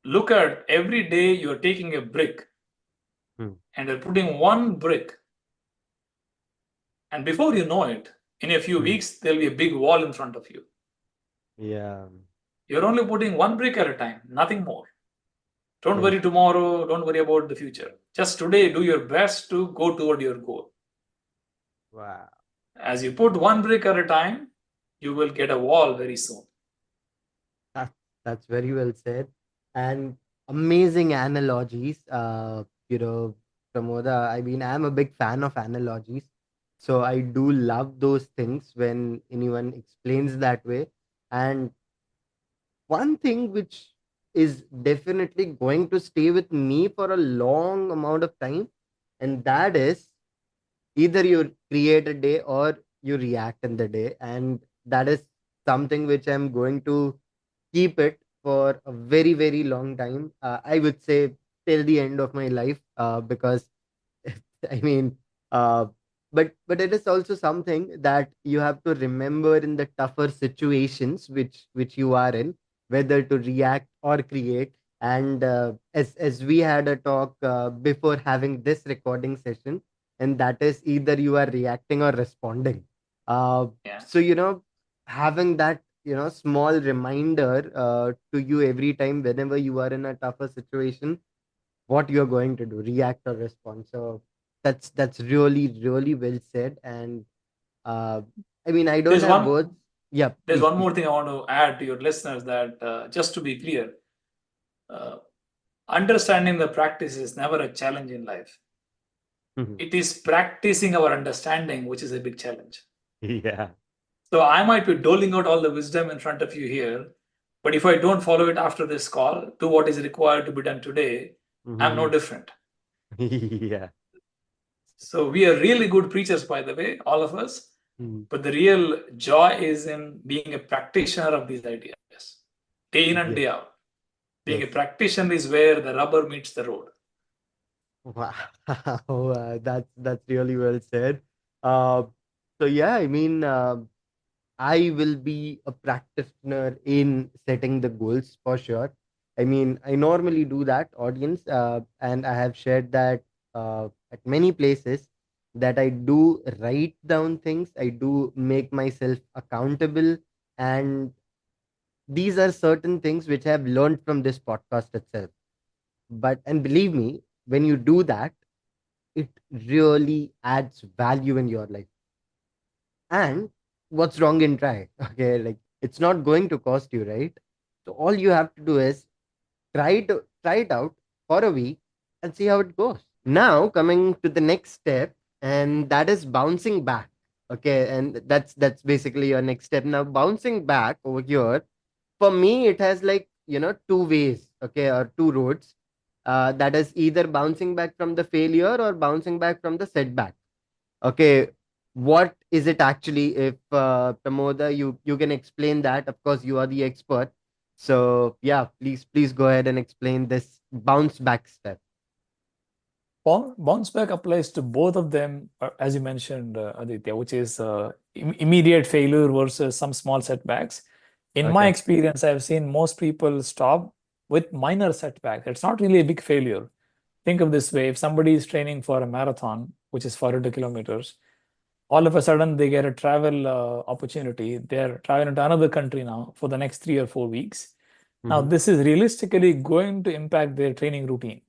look at every day you're taking a brick Hmm. and you're putting one brick. And before you know it, in a few Hmm. weeks, there'll be a big wall in front of you. Yeah. You're only putting one brick at a time, nothing more. Don't Yes. worry tomorrow, don't worry about the future. Just today, do your best to go toward your goal. Wow. As you put one brick at a time, you will get a wall very soon. That's that's very well said, and amazing analogies. Pramoda. I mean, I'm a big fan of analogies, so I do love those things when anyone explains that way. And one thing which is definitely going to stay with me for a long amount of time, and that is either you create a day or you react in the day, and that is something which I'm going to keep it for a very very long time. I would say till the end of my life, because I mean, uh, but it is also something that you have to remember in the tougher situations which you are in, whether to react or create. And as we had a talk before having this recording session, and that is either you are reacting or responding. Uh, Yeah. so having that small reminder to you every time whenever you are in a tougher situation, what you're going to do, react or respond. So that's really really well said. And uh, I mean, I don't There's have one words. Yeah, there's please one please. more thing I want to add to your listeners that just to be clear, uh, understanding the practice is never a challenge in life. Mhm. It is practicing our understanding which is a big challenge. Yeah. So I might be doling out all the wisdom in front of you here, but if I don't follow it after this call, do what is required to be done today, I'm no Mhm. different. Yeah. So we are really good preachers, by the way, all of us. Mhm. But the real joy is in being a practitioner of these ideas, day in and day Yes. out. Being a Yes. practitioner is where the rubber meets the road. Wow. That's really well said. uh so yeah, I mean, I will be a practitioner in setting the goals for sure. I mean, I normally do that, audience, and I have shared that at many places, that I do write down things, I do make myself accountable, and these are certain things which I have learned from this podcast itself. But, and believe me, when you do that, it really adds value in your life. And what's wrong in try? Okay, like it's not going to cost you, right? So all you have to do is try it out for a week and see how it goes. Now coming to the next step, and that is bouncing back. Okay, and that's basically your next step. Now bouncing back over here, for me it has like two ways, okay, or two roads. That is either bouncing back from the failure or bouncing back from the setback. Okay, what is it actually? If Pramoda, you can explain that. Of course, you are the expert. So yeah, please go ahead and explain this bounce back step. Bounce back applies to both of them, as you mentioned, Aditya, which is immediate failure versus some small setbacks. In my Okay. experience, I've seen most people stop with minor setbacks. It's not really a big failure. Think of this way: if somebody is training for a marathon, which is 400 kilometers, all of a sudden they get a travel opportunity. They're traveling to another country now for the next 3 or 4 weeks. Now, Mm-hmm. this is realistically going to impact their training routine.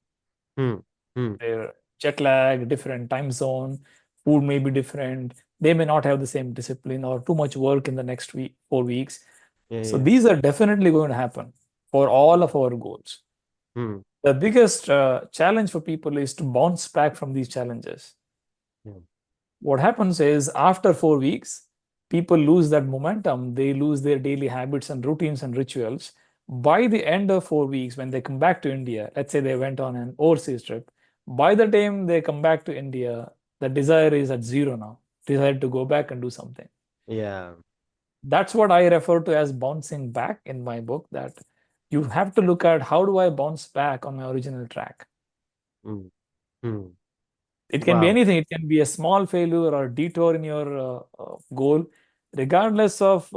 Hmm. Hmm. Their jet lag, different time zone, food may be different. They may not have the same discipline or too much work in the next 4 weeks. Yeah. So Yeah. these are definitely going to happen for all of our goals. Hmm. The biggest challenge for people is to bounce back from these challenges. Yeah. What happens is after 4 weeks, people lose that momentum. They lose their daily habits and routines and rituals. By the end of 4 weeks, when they come back to India, let's say they went on an overseas trip, by the time they come back to India, the desire is at zero now. Desire to go back and do something. Yeah. That's what I refer to as bouncing back in my book, that you have to look at how do I bounce back on my original track. Hmm. Hmm. It can be Wow. anything. It can be a small failure or detour in your goal, regardless of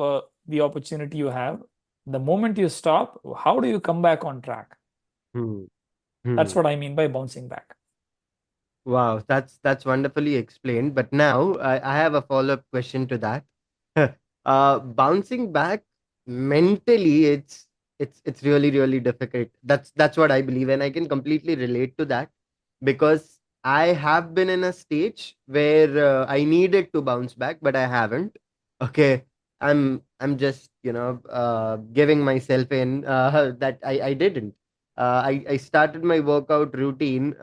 the opportunity you have. The moment you stop, how do you come back on track? Hmm. That's Hmm. what I mean by bouncing back. Wow, that's wonderfully explained. But now I have a follow-up question to that. Bouncing back mentally, it's really really difficult. That's what I believe, and I can completely relate to that because I have been in a stage where I needed to bounce back, but I haven't. Okay, I'm just giving myself in that I didn't. I started my workout routine.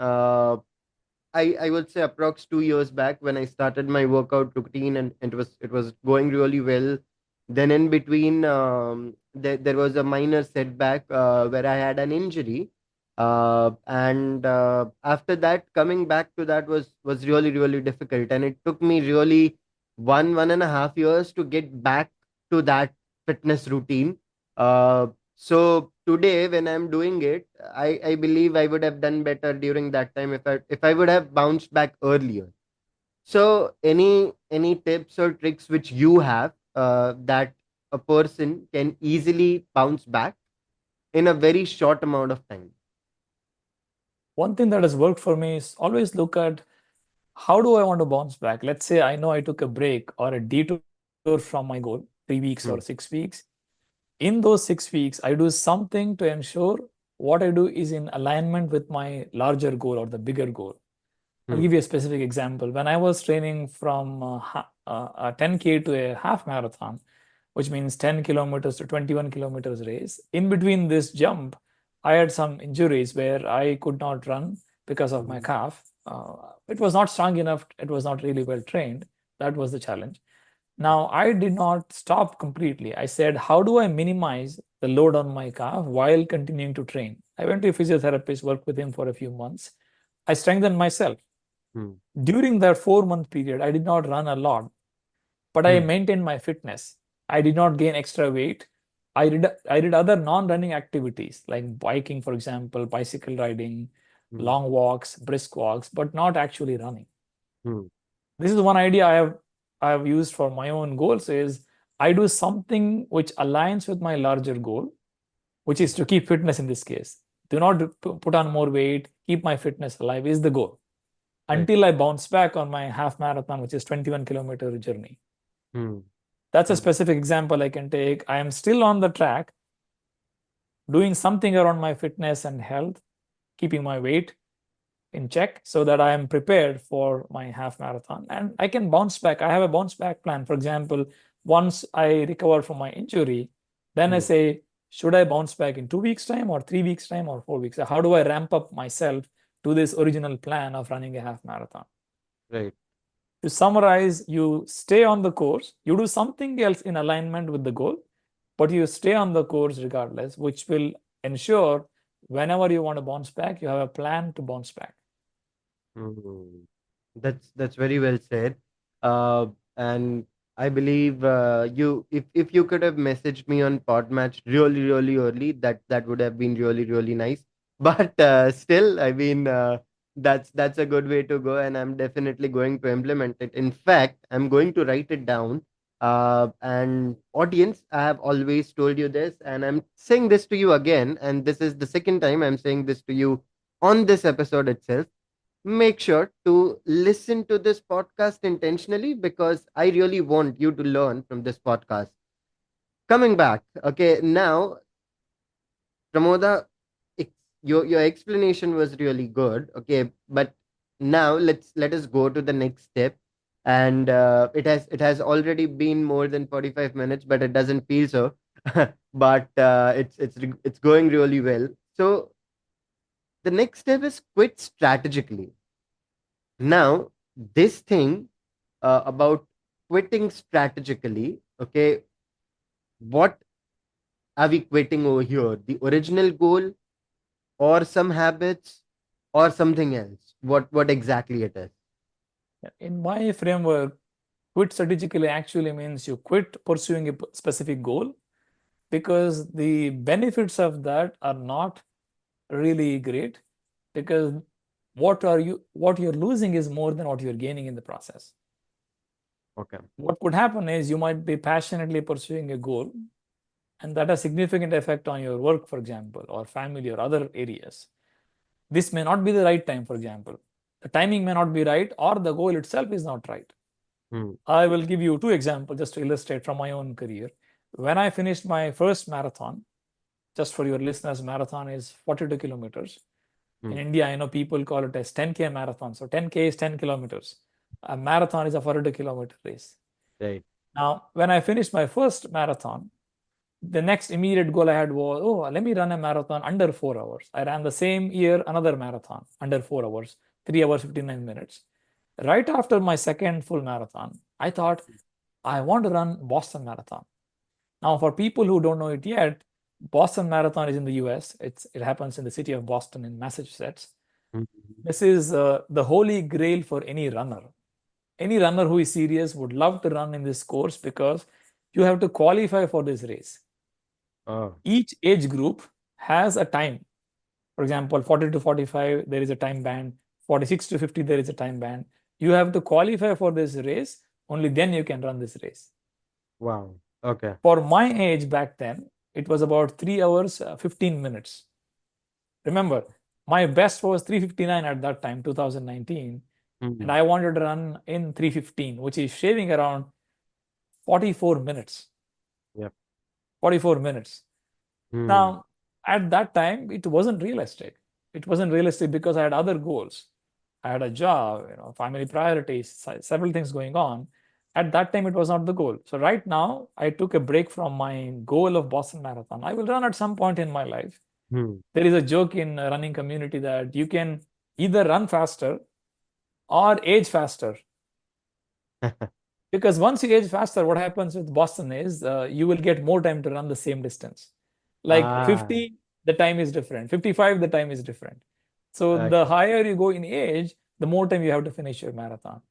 I would say approx 2 years back when I started my workout routine, and it was going really well. Then in between, there was a minor setback where I had an injury, and after that, coming back to that was really really difficult, and it took me really 1.5 years to get back to that fitness routine. So today, when I'm doing it, I believe I would have done better during that time if I would have bounced back earlier. So any tips or tricks which you have that a person can easily bounce back in a very short amount of time? One thing that has worked for me is always look at how do I want to bounce back. Let's say I know I took a break or a detour from my goal, 3 weeks or Hmm. 6 weeks. In those 6 weeks, I do something to ensure what I do is in alignment with my larger goal or the bigger goal. I'll Hmm. give you a specific example. When I was training from a 10K to a half marathon, which means 10 kilometers to 21 kilometers race, in between this jump, I had some injuries where I could not run because of my Hmm. calf. It was not strong enough, it was not really well trained. That was the challenge. Now, I did not stop completely. I said, how do I minimize the load on my calf while continuing to train? I went to a physiotherapist, worked with him for a few months. I strengthened myself. Hmm. During that 4 month period, I did not run a lot, but I Hmm. maintained my fitness. I did not gain extra weight. I did other non-running activities like biking, for example, bicycle riding, Hmm. long walks, brisk walks, but not actually running. Hmm. This is one idea I have used for my own goals is I do something which aligns with my larger goal, which is to keep fitness in this case. Do not put on more weight, keep my fitness alive is the goal Right. until I bounce back on my half marathon, which is 21-kilometer journey. Hmm. That's a Hmm. specific example I can take. I am still on the track, doing something around my fitness and health, keeping my weight in check so that I am prepared for my half marathon and I can bounce back. I have a bounce back plan. For example, once I recover from my injury, then I Hmm. say, should I bounce back in 2 weeks' time or 3 weeks' time or 4 weeks? How do I ramp up myself to this original plan of running a half marathon? Right. To summarize, you stay on the course, you do something else in alignment with the goal, but you stay on the course regardless, which will ensure whenever you want to bounce back, you have a plan to bounce back. Hmm. That's very well said. And I believe you if you could have messaged me on Podmatch really really early, that would have been really really nice. But still, I mean, that's a good way to go, and I'm definitely going to implement it. In fact, I'm going to write it down. And audience, I have always told you this, and I'm saying this to you again, and this is the second time I'm saying this to you on this episode itself. Make sure to listen to this podcast intentionally because I really want you to learn from this podcast. Coming back, okay, now, Pramoda, your explanation was really good, okay, but now let us go to the next step. And it has already been more than 45 minutes, but it doesn't feel so. But it's going really well. So The next step is quit strategically. Now, this thing about quitting strategically, okay, what are we quitting over here? The original goal, or some habits, or something else? What exactly it is? In my framework, quit strategically actually means you quit pursuing a specific goal because the benefits of that are not really great, because what you're losing is more than what you're gaining in the process. Okay. What could happen is you might be passionately pursuing a goal, and that has significant effect on your work, for example, or family or other areas. This may not be the right time, for example. The timing may not be right, or the goal itself is not right. Hmm. I will give you two examples just to illustrate from my own career. When I finished my first marathon, just for your listeners, marathon is 42 kilometers. In Hmm. India, I know people call it as 10K marathon. So 10K is 10 kilometers. A marathon is a 42-kilometer race. Right. Now, when I finished my first marathon, the next immediate goal I had was, oh, let me run a marathon under 4 hours. I ran the same year another marathon under 4 hours, 3 hours, 59 minutes. Right after my second full marathon, I thought, I want to run Boston Marathon. Now, for people who don't know it yet, Boston Marathon is in the US. It happens in the city of Boston in Massachusetts. Hmm. This is the holy grail for any runner. Any runner who is serious would love to run in this course because you have to qualify for this race. Oh. Each age group has a time. For example, 40 to 45, there is a time band. 46 to 50, there is a time band. You have to qualify for this race. Only then you can run this race. Wow. Okay. For my age back then, it was about 3 hours, 15 minutes. Remember, my best was 3:59 at that time, 2019, and Hmm. I wanted to run in 3:15, which is shaving around 44 minutes. Yep. 44 minutes. Hmm. Now, at that time, it wasn't realistic. It wasn't realistic because I had other goals. I had a job, family priorities, several things going on. At that time, it was not the goal. So right now, I took a break from my goal of Boston Marathon. I will run at some point in my life. Hmm. There is a joke in a running community that you can either run faster or age faster. Because once you age faster, what happens with Boston is you will get more time to run the same distance. Like Ah. 50, the time is different. 55, the time is different. So the Okay. higher you go in age, the more time you have to finish your marathon.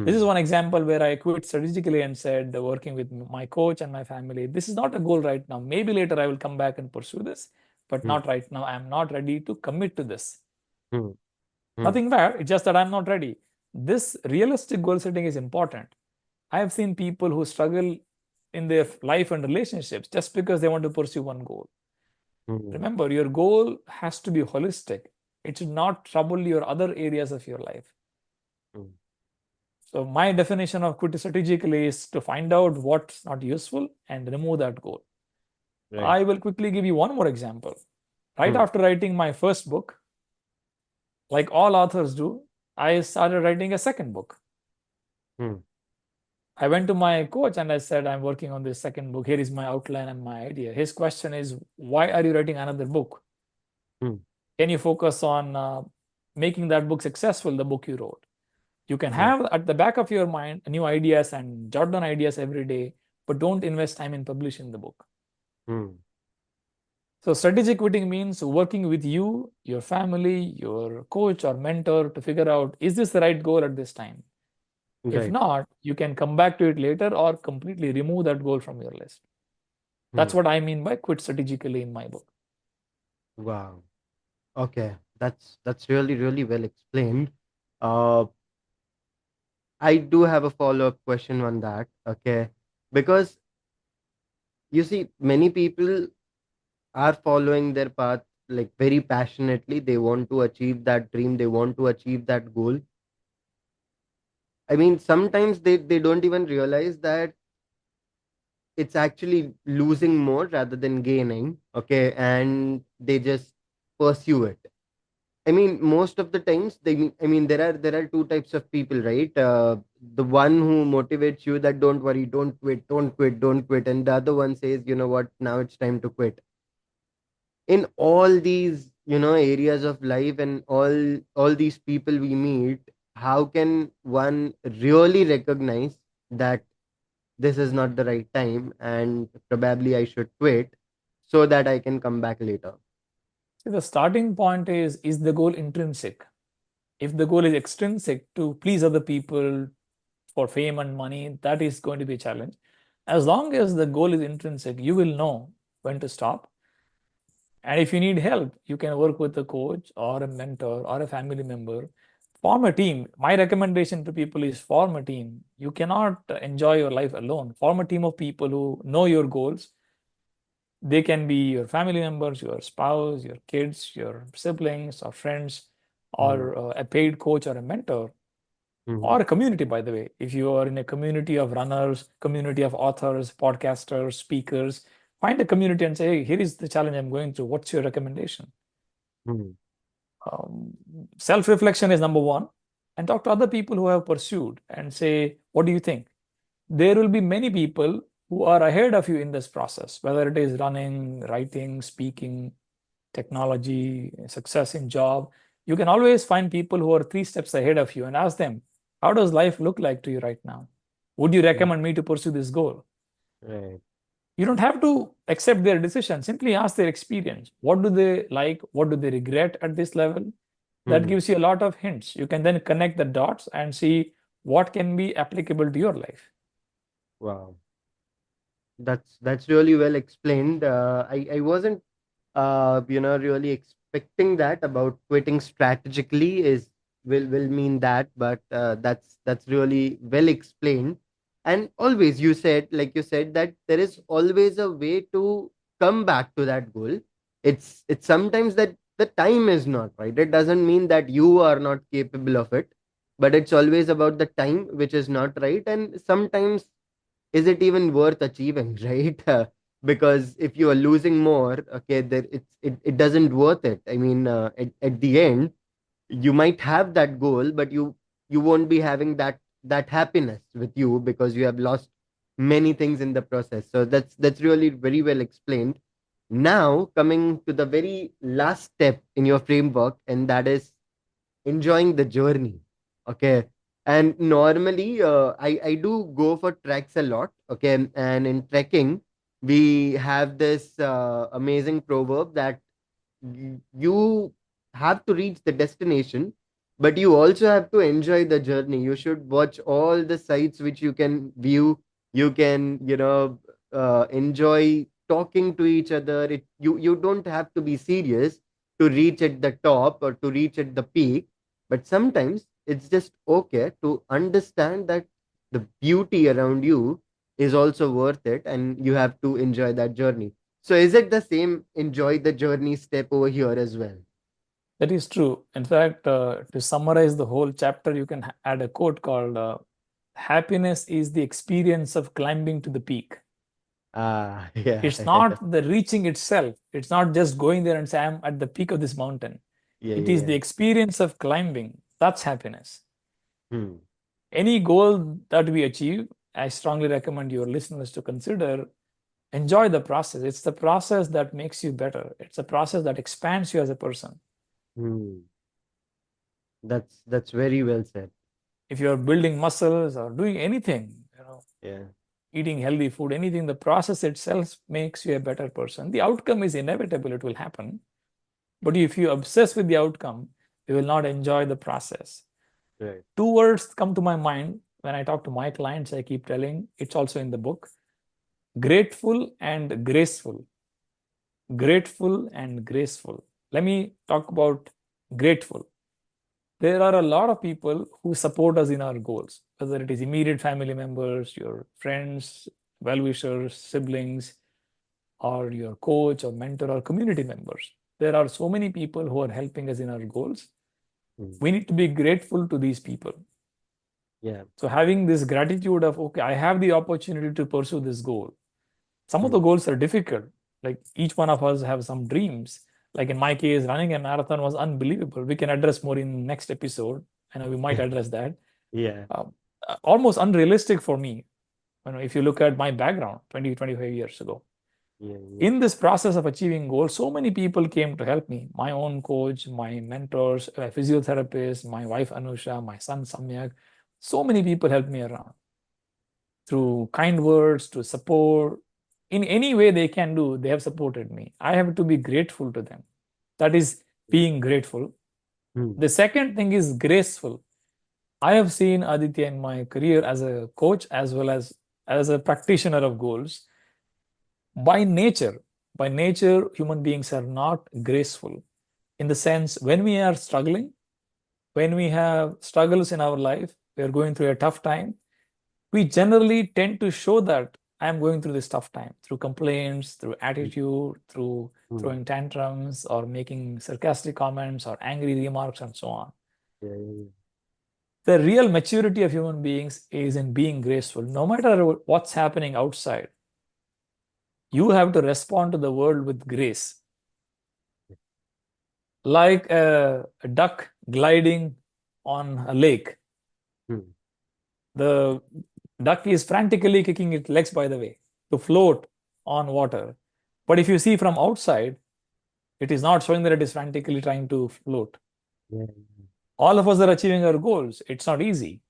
This is Hmm. one example where I quit strategically and said, working with my coach and my family, this is not a goal right now. Maybe later I will come back and pursue this, but Hmm. not right now. I'm not ready to commit to this. Hmm. Hmm. Nothing bad. It's just that I'm not ready. This realistic goal setting is important. I have seen people who struggle in their life and relationships just because they want to pursue one goal. Hmm. Remember, your goal has to be holistic. It should not trouble your other areas of your life. Hmm. So, my definition of quit strategically is to find out what's not useful and remove that goal. Right. I will quickly give you one more example. Right Hmm. after writing my first book, like all authors do, I started writing a second book. Hmm. I went to my coach and I said, I'm working on this second book. Here is my outline and my idea. His question is, why are you writing another book? Hmm. Can you focus on making that book successful, the book you wrote? You can Right. have at the back of your mind new ideas and jot down ideas every day, but don't invest time in publishing the book. Hmm. So, strategic quitting means working with you, your family, your coach or mentor to figure out, is this the right goal at this time? If Right. not, you can come back to it later or completely remove that goal from your list. That's Hmm. what I mean by quit strategically in my book. Wow. Okay. That's really really well explained. Uh, I do have a follow up question on that. Okay, because you see, many people are following their path like very passionately. They want to achieve that dream. They want to achieve that goal. I mean, sometimes they don't even realize that it's actually losing more rather than gaining. Okay, and they just pursue it. I mean, most of the times I mean, there are two types of people, right? The one who motivates you that don't worry, don't quit, don't quit, don't quit, and the other one says, you know what, now it's time to quit. In all these areas of life and all these people we meet, how can one really recognize that this is not the right time and probably I should quit so that I can come back later? See, the starting point is the goal intrinsic? If the goal is extrinsic to please other people for fame and money, that is going to be a challenge. As long as the goal is intrinsic, you will know when to stop. And if you need help, you can work with a coach or a mentor or a family member. Form a team. My recommendation to people is form a team. You cannot enjoy your life alone. Form a team of people who know your goals. They can be your family members, your spouse, your kids, your siblings, or friends, Hmm. or a paid coach or a mentor, Hmm. or a community, by the way. If you are in a community of runners, community of authors, podcasters, speakers, find a community and say, hey, here is the challenge I'm going through. What's your recommendation? Hmm. Um, Self reflection is number one. And talk to other people who have pursued and say, what do you think? There will be many people who are ahead of you in this process, whether it is running, writing, speaking, technology, success in job. You can always find people who are 3 steps ahead of you and ask them, how does life look like to you right now? Would you Hmm. recommend me to pursue this goal? Right. You don't have to accept their decision. Simply ask their experience. What do they like? What do they regret at this level? That Hmm. gives you a lot of hints. You can then connect the dots and see what can be applicable to your life. Wow. That's really well explained. I wasn't really expecting that about quitting strategically is will mean that, but that's really well explained. And always you said, like you said, that there is always a way to come back to that goal. It's sometimes that the time is not right. It doesn't mean that you are not capable of it, but it's always about the time which is not right. And sometimes is it even worth achieving, right? Because if you are losing more, okay, there it doesn't worth it. I mean, at the end you might have that goal, but you won't be having that happiness with you because you have lost many things in the process. So that's really very well explained. Now coming to the very last step in your framework, and that is enjoying the journey. Okay. And normally, I do go for treks a lot. Okay. And in trekking, we have this amazing proverb that you have to reach the destination, but you also have to enjoy the journey. You should watch all the sights which you can view. You can, enjoy talking to each other. You don't have to be serious to reach at the top or to reach at the peak, but sometimes it's just okay to understand that the beauty around you is also worth it and you have to enjoy that journey. So is it the same enjoy the journey step over here as well? That is true. In fact, to summarize the whole chapter, you can add a quote called happiness is the experience of climbing to the peak. Ah, yeah, It's not the reaching itself. It's not just going there and say, I'm at the peak of this mountain. yeah, It is yeah. the experience of climbing. That's happiness. Hmm, Any goal that we achieve, I strongly recommend your listeners to consider enjoy the process. It's the process that makes you better. It's a process that expands you as a person. hmm. That's very well said. If you're building muscles or doing anything, Yeah. eating healthy food, anything, the process itself makes you a better person. The outcome is inevitable, it will happen. But if you obsess with the outcome, you will not enjoy the process. Right. 2 words come to my mind when I talk to my clients. I keep telling, it's also in the book: grateful and graceful. Grateful and graceful. Let me talk about grateful. There are a lot of people who support us in our goals, whether it is immediate family members, your friends, well wishers, siblings, or your coach or mentor or community members. There are so many people who are helping us in our goals. Hmm. We need to be grateful to these people. Yeah. So, having this gratitude of, okay, I have the opportunity to pursue this goal. Some of the Hmm. goals are difficult. Like each one of us have some dreams. Like in my case, running a marathon was unbelievable. We can address more in next episode. I know we might address that. Yeah. Um, Almost unrealistic for me. If you look at my background 20, 25 years ago. Yeah. Yeah. In this process of achieving goals, so many people came to help me. My own coach, my mentors, a physiotherapist, my wife Anusha, my son Samyak. So many people helped me around through kind words, to support. In any way they can do, they have supported me. I have to be grateful to them. That is being grateful. Hmm. The second thing is graceful. I have seen Aditya in my career as a coach as well as a practitioner of goals. By nature, by nature, human beings are not graceful. In the sense, when we are struggling, when we have struggles in our life, we are going through a tough time, we generally tend to show that I am going through this tough time through complaints, through attitude, through Hmm. throwing tantrums or making sarcastic comments or angry remarks and so on. Yeah. Yeah. The real maturity of human beings is in being graceful. No matter what's happening outside, you have to respond to the world with grace. Like a duck gliding on a lake. Hmm. The duck is frantically kicking its legs, by the way, to float on water. But if you see from outside, it is not showing that it is frantically trying to float. Yeah. All of us are achieving our goals. It's not easy.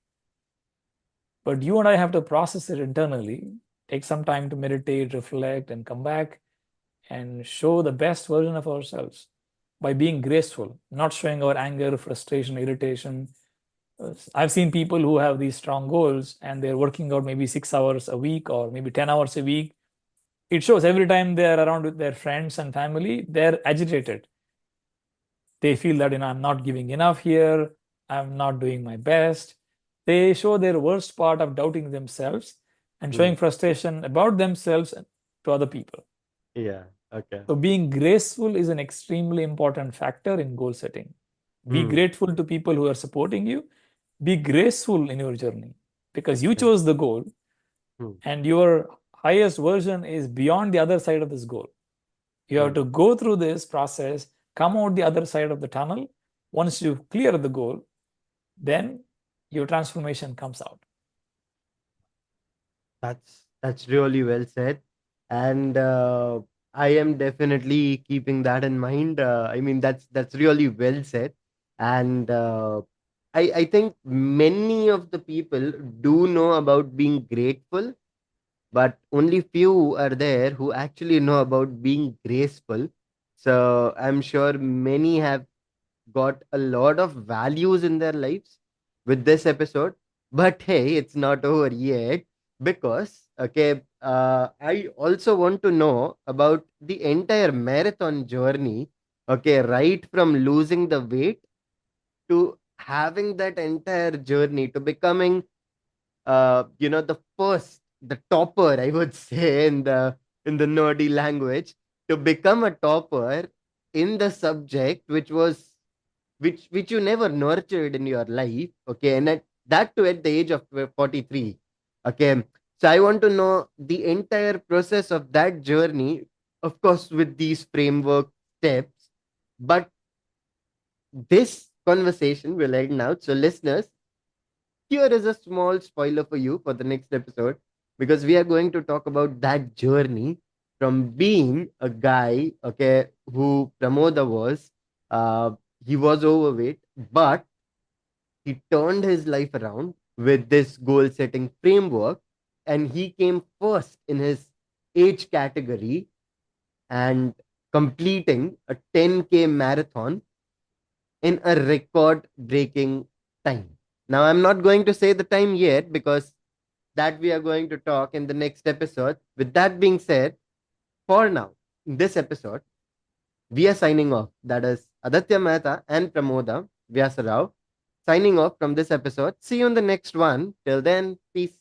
But you and I have to process it internally, take some time to meditate, reflect, and come back and show the best version of ourselves by being graceful, not showing our anger, frustration, irritation. I've seen people who have these strong goals and they're working out maybe 6 hours a week or maybe 10 hours a week. It shows every time they're around with their friends and family, they're agitated. They feel that, I'm not giving enough here, I'm not doing my best. They show their worst part of doubting themselves and Hmm. showing frustration about themselves to other people. Yeah. Okay. So being graceful is an extremely important factor in goal setting. Be Hmm. grateful to people who are supporting you. Be graceful in your journey because you Okay. chose the goal Hmm. and your highest version is beyond the other side of this goal. You have Hmm. to go through this process, come out the other side of the tunnel. Once you clear the goal, then your transformation comes out. That's really well said, and I am definitely keeping that in mind. I mean, that's really well said, and I think many of the people do know about being grateful, but only few are there who actually know about being graceful. So I'm sure many have got a lot of values in their lives with this episode. But hey, it's not over yet because, okay, I also want to know about the entire marathon journey. Okay, right from losing the weight to having that entire journey to becoming the first, the topper, I would say, in the nerdy language, to become a topper in the subject which you never nurtured in your life. Okay, and that too at the age of 43. Okay, so I want to know the entire process of that journey, of course, with these framework steps. But this conversation will end now. So, listeners, here is a small spoiler for you for the next episode because we are going to talk about that journey from being a guy, okay, who Pramoda was. He was overweight, but he turned his life around with this goal setting framework and he came first in his age category and completing a 10K marathon in a record breaking time. Now, I'm not going to say the time yet because that we are going to talk in the next episode. With that being said, for now, in this episode, we are signing off. That is Aditya Mehta and Pramoda Vyasrao signing off from this episode. See you in the next one. Till then, peace.